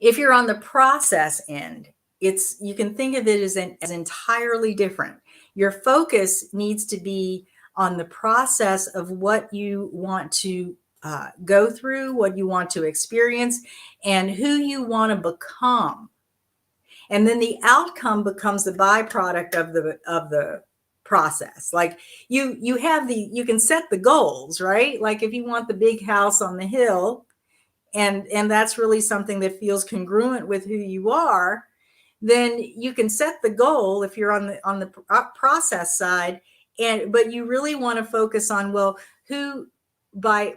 If you're on the process end, you can think of it as entirely different. Your focus needs to be on the process of what you want to go through, what you want to experience, and who you want to become. And then the outcome becomes the byproduct of the process. Like you can set the goals, right? Like if you want the big house on the hill, and that's really something that feels congruent with who you are, then you can set the goal if you're on the process side. But you really want to focus on, well, who, by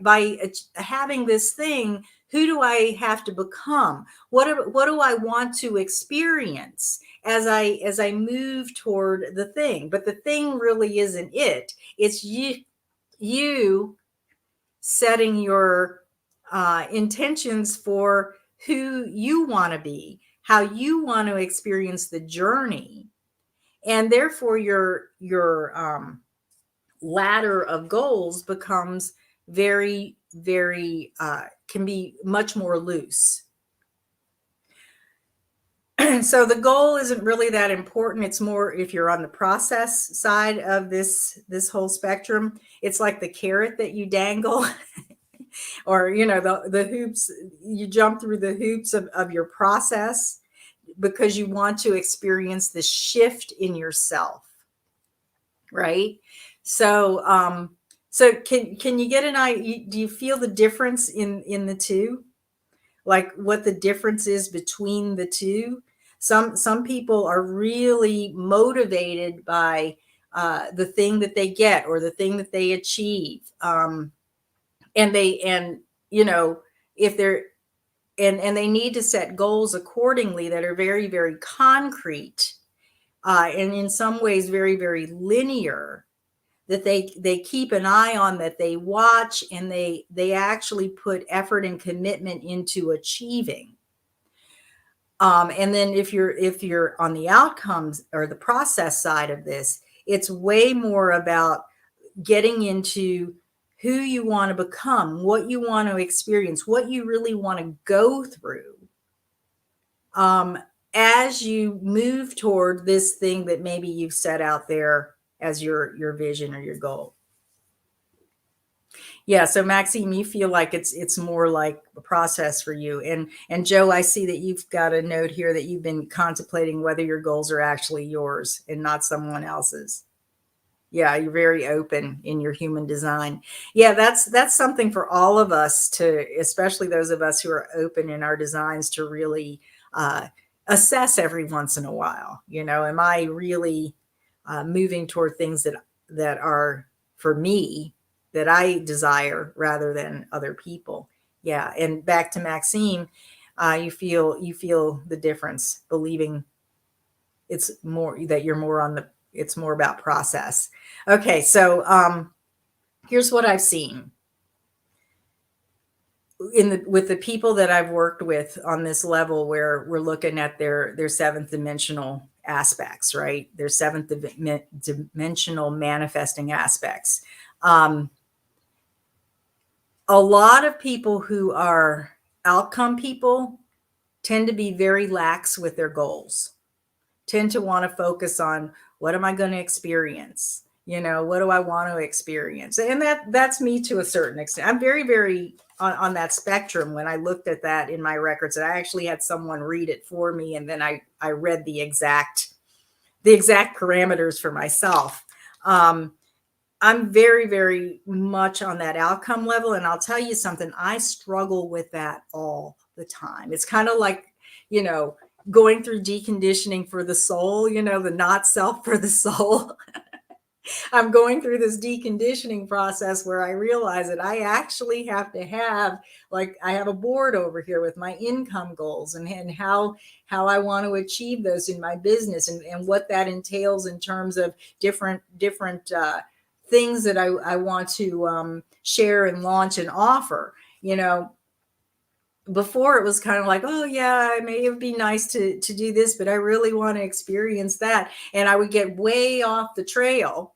having this thing, who do I have to become? What do I want to experience as I move toward the thing? But the thing really isn't it. It's you setting your intentions for who you want to be, how you want to experience the journey, and therefore your ladder of goals becomes very, very can be much more loose. So the goal isn't really that important. It's more if you're on the process side of this whole spectrum. It's like the carrot that you dangle. Or the hoops, you jump through the hoops of your process because you want to experience the shift in yourself, right? So can you get an idea? Do you feel the difference in the two, like what the difference is between the two? Some people are really motivated by the thing that they get or the thing that they achieve, and if they're and they need to set goals accordingly that are very, very concrete, and in some ways very, very linear, that they keep an eye on, that they watch, and they actually put effort and commitment into achieving. And then if you're on the outcomes or the process side of this, it's way more about getting into who you want to become, what you want to experience, what you really want to go through, as you move toward this thing that maybe you've set out there as your vision or your goal. Yeah. So Maxime, you feel like it's more like a process for you. And Joe, I see that you've got a note here that you've been contemplating whether your goals are actually yours and not someone else's. Yeah, you're very open in your human design. Yeah, that's something for all of us to, especially those of us who are open in our designs, to really assess every once in a while. Am I really moving toward things that are for me, that I desire, rather than other people? Yeah, and back to Maxime, you feel the difference, believing it's more that you're more on the. It's more about process. Okay, so here's what I've seen with the people that I've worked with on this level, where we're looking at their seventh dimensional aspects, right? Their seventh dimensional manifesting aspects. A lot of people who are outcome people tend to be very lax with their goals, tend to want to focus on, what am I going to experience? What do I want to experience? And that's me to a certain extent. I'm very, very on that spectrum. When I looked at that in my records, I actually had someone read it for me, and then I read the exact parameters for myself. I'm very, very much on that outcome level. And I'll tell you something, I struggle with that all the time. It's kind of like, going through deconditioning for the soul, the not self for the soul. I'm going through this deconditioning process where I realize that I actually have to have, like, I have a board over here with my income goals and how I want to achieve those in my business, and what that entails in terms of different things that I want to share and launch and offer. Before it was kind of like, oh yeah, it would be nice to do this, but I really want to experience that. And I would get way off the trail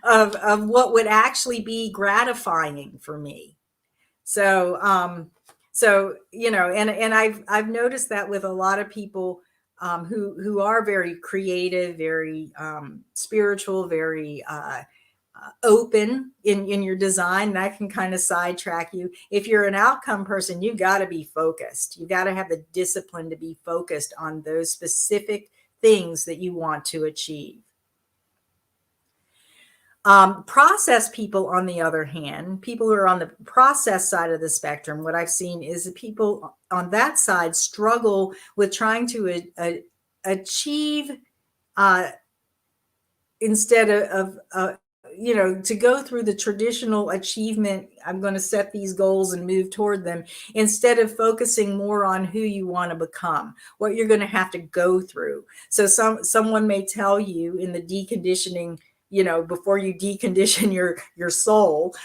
of what would actually be gratifying for me. So, and I've noticed that with a lot of people who are very creative, very spiritual, very open in your design. That can kind of sidetrack you. If you're an outcome person, you got to be focused. You got to have the discipline to be focused on those specific things that you want to achieve. Process people, on the other hand, people who are on the process side of the spectrum, what I've seen is that people on that side struggle with trying to achieve instead of to go through the traditional achievement. I'm going to set these goals and move toward them, instead of focusing more on who you want to become, what you're going to have to go through. So someone may tell you in the deconditioning, before you decondition your soul,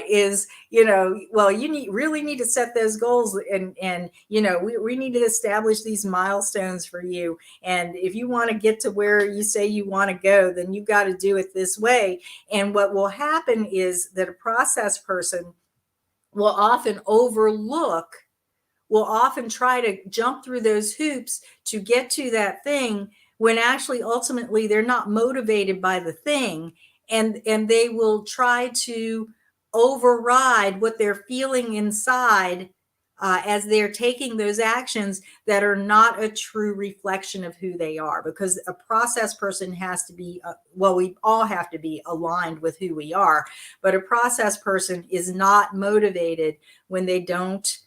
is, well, you really need to set those goals, and we need to establish these milestones for you. And if you want to get to where you say you want to go, then you've got to do it this way. And what will happen is that a process person will often will often try to jump through those hoops to get to that thing, when actually ultimately they're not motivated by the thing, and they will try to override what they're feeling inside as they're taking those actions that are not a true reflection of who they are. Because a process person has to be, we all have to be aligned with who we are, but a process person is not motivated when they don't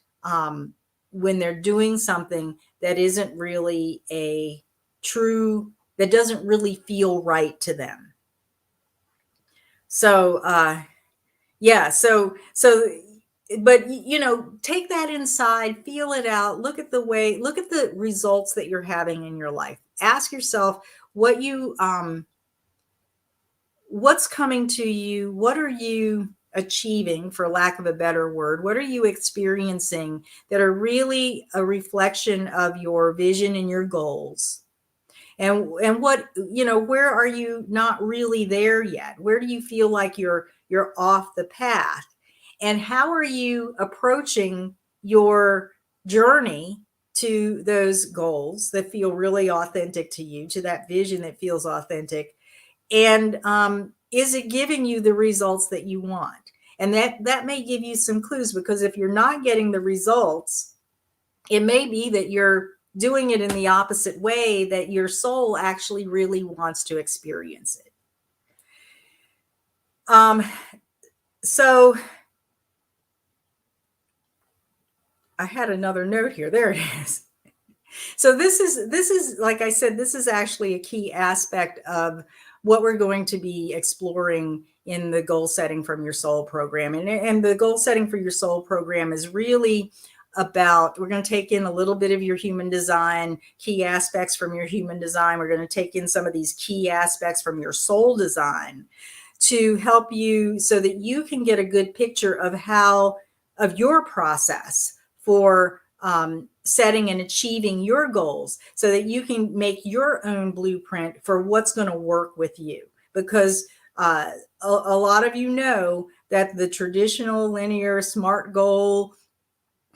when they're doing something that isn't really that doesn't really feel right to them. So but take that inside, feel it out, look at the results that you're having in your life. Ask yourself what's coming to you. What are you achieving, for lack of a better word? What are you experiencing that are really a reflection of your vision and your goals? And what, where are you not really there yet? Where do you feel like you're off the path? And how are you approaching your journey to those goals that feel really authentic to you, to that vision that feels authentic? And is it giving you the results that you want? And that may give you some clues, because if you're not getting the results, it may be that you're doing it in the opposite way that your soul actually really wants to experience it. So I had another note here. There it is. So this is, like I said, this is actually a key aspect of what we're going to be exploring in the Goal Setting from Your Soul program. And the Goal Setting for Your Soul program is really about, we're going to take in a little bit of your human design, key aspects from your human design. We're going to take in some of these key aspects from your soul design to help you so that you can get a good picture of your process for setting and achieving your goals, so that you can make your own blueprint for what's going to work with you. Because a lot of you know that the traditional linear SMART goal,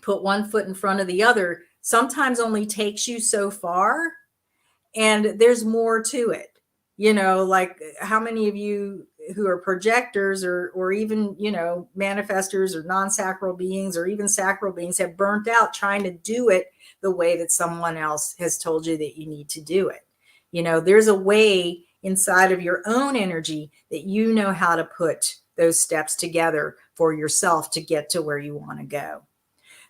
put one foot in front of the other, sometimes only takes you so far, and there's more to it. Like, how many of you who are projectors or even, manifestors or non-sacral beings or even sacral beings have burnt out trying to do it the way that someone else has told you that you need to do it? There's a way inside of your own energy that you know how to put those steps together for yourself to get to where you want to go.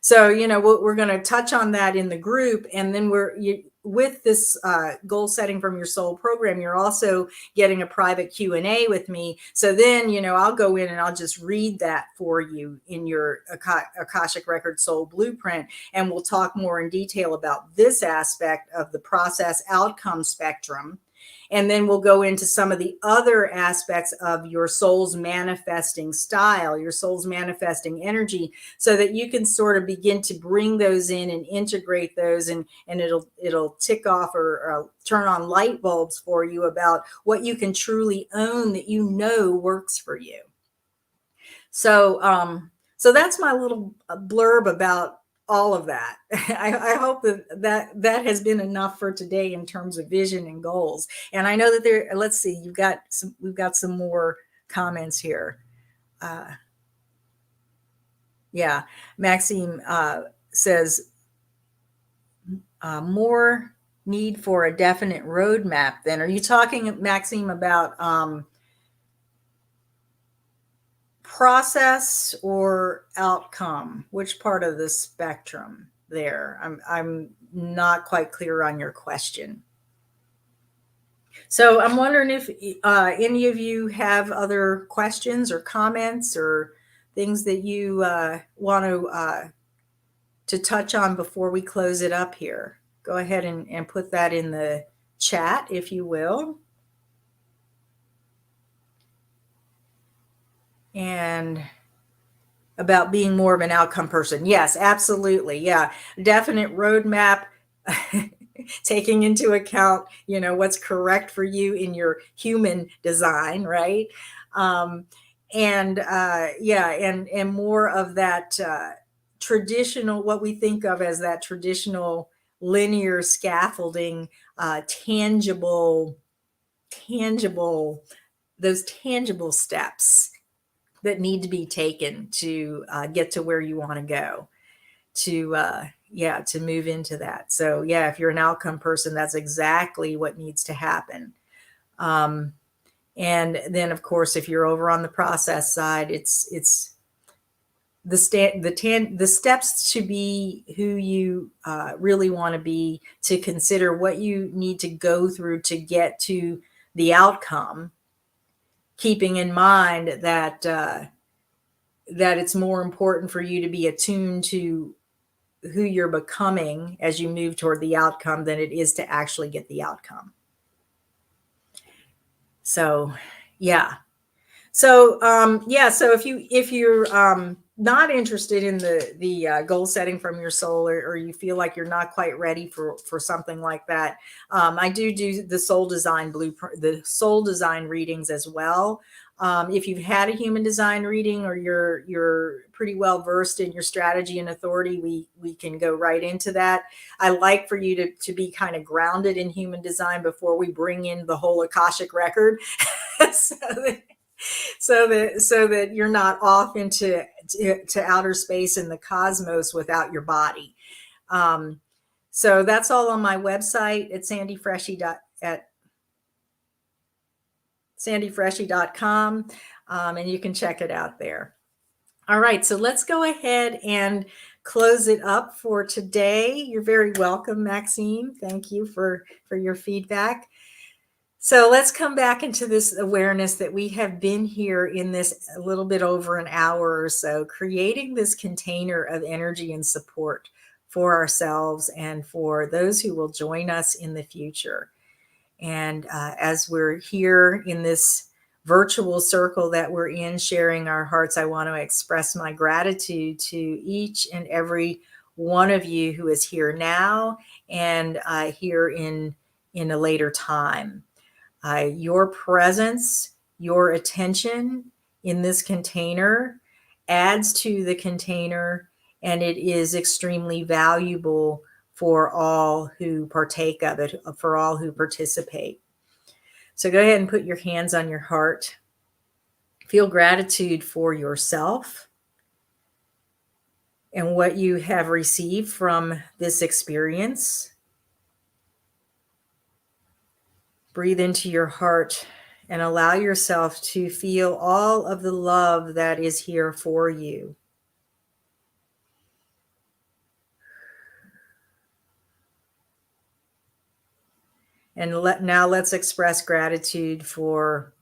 So, we're going to touch on that in the group. And then with this goal setting from your soul program, you're also getting a private Q&A with me. So then, I'll go in and I'll just read that for you in your Akashic Record Soul Blueprint. And we'll talk more in detail about this aspect of the process outcome spectrum. And then we'll go into some of the other aspects of your soul's manifesting style, your soul's manifesting energy, so that you can sort of begin to bring those in and integrate those, and it'll tick off or turn on light bulbs for you about what you can truly own that works for you. So that's my little blurb about all of that. I hope that has been enough for today in terms of vision and goals. And I know that let's see, we've got some more comments here. Yeah, Maxime says more need for a definite roadmap. Then, are you talking, Maxime, about process or outcome? Which part of the spectrum there? I'm not quite clear on your question. So I'm wondering if any of you have other questions or comments or things that you want to touch on before we close it up here. Go ahead and put that in the chat, if you will. And about being more of an outcome person. Yes, absolutely. Yeah. Definite roadmap, taking into account, what's correct for you in your human design, right? And more of that traditional, what we think of as that traditional linear scaffolding, tangible, those tangible steps that need to be taken to get to where you want to go, to move into that. So yeah, if you're an outcome person, that's exactly what needs to happen. And then of course, if you're over on the process side, it's the steps to be who you really want to be, to consider what you need to go through to get to the outcome, keeping in mind that it's more important for you to be attuned to who you're becoming as you move toward the outcome than it is to actually get the outcome. So, yeah. So, so if you're not interested in the goal setting from your soul, or you feel like you're not quite ready for something like that, I do the soul design blueprint, the soul design readings as well. If you've had a human design reading, or you're pretty well versed in your strategy and authority, we can go right into that. I like for you to be kind of grounded in human design before we bring in the whole Akashic record, so that you're not off into outer space in the cosmos without your body. So that's all on my website at sandyfreshy.com, and you can check it out there. All right, so let's go ahead and close it up for today. You're very welcome, Maxime. Thank you for your feedback. So let's come back into this awareness that we have been here in this a little bit over an hour or so, creating this container of energy and support for ourselves and for those who will join us in the future. And as we're here in this virtual circle that we're in, sharing our hearts, I want to express my gratitude to each and every one of you who is here now and here in a later time. Your presence, your attention in this container adds to the container, and it is extremely valuable for all who partake of it, for all who participate. So go ahead and put your hands on your heart. Feel gratitude for yourself and what you have received from this experience. Breathe into your heart and allow yourself to feel all of the love that is here for you. And now let's express gratitude for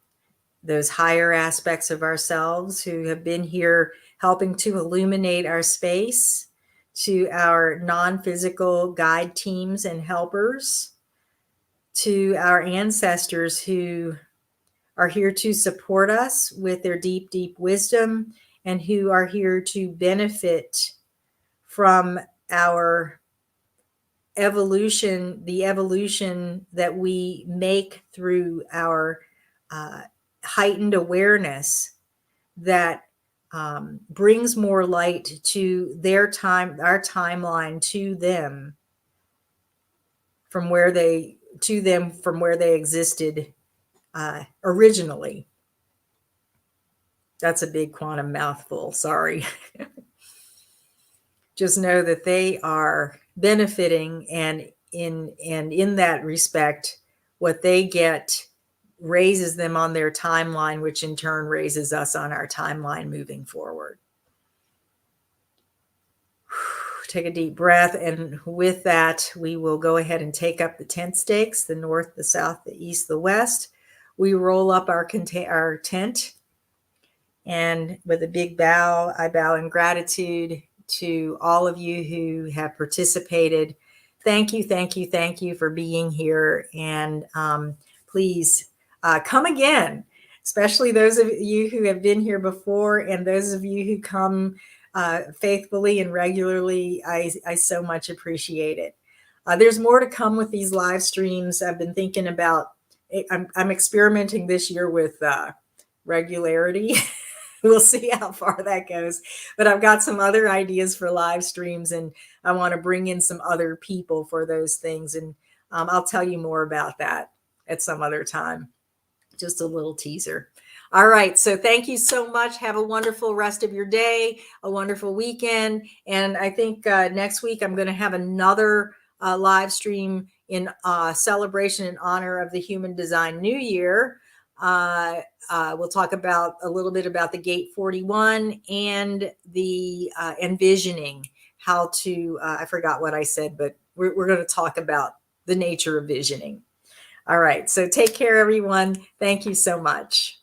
those higher aspects of ourselves who have been here helping to illuminate our space, to our non-physical guide teams and helpers, to our ancestors who are here to support us with their deep, deep wisdom, and who are here to benefit from our evolution, the evolution that we make through our heightened awareness that brings more light to their time, our timeline, to them from where they existed originally. That's a big quantum mouthful. Sorry. Just know that they are benefiting, and in that respect, what they get raises them on their timeline, which in turn raises us on our timeline moving forward. Take a deep breath, and with that, we will go ahead and take up the tent stakes, the north, the south, the east, the west. We roll up our tent, and with a big bow, I bow in gratitude to all of you who have participated. Thank you, thank you, thank you for being here. And please come again, especially those of you who have been here before, and those of you who come faithfully and regularly. I so much appreciate it. There's more to come with these live streams. I've been thinking about, I'm experimenting this year with regularity. We'll see how far that goes. But I've got some other ideas for live streams, and I want to bring in some other people for those things. And I'll tell you more about that at some other time. Just a little teaser. All right. So thank you so much. Have a wonderful rest of your day, a wonderful weekend. And I think next week I'm going to have another live stream in celebration in honor of the Human Design New Year. We'll talk about a little bit about the Gate 41 and the envisioning, how to, I forgot what I said, but we're going to talk about the nature of visioning. All right. So take care, everyone. Thank you so much.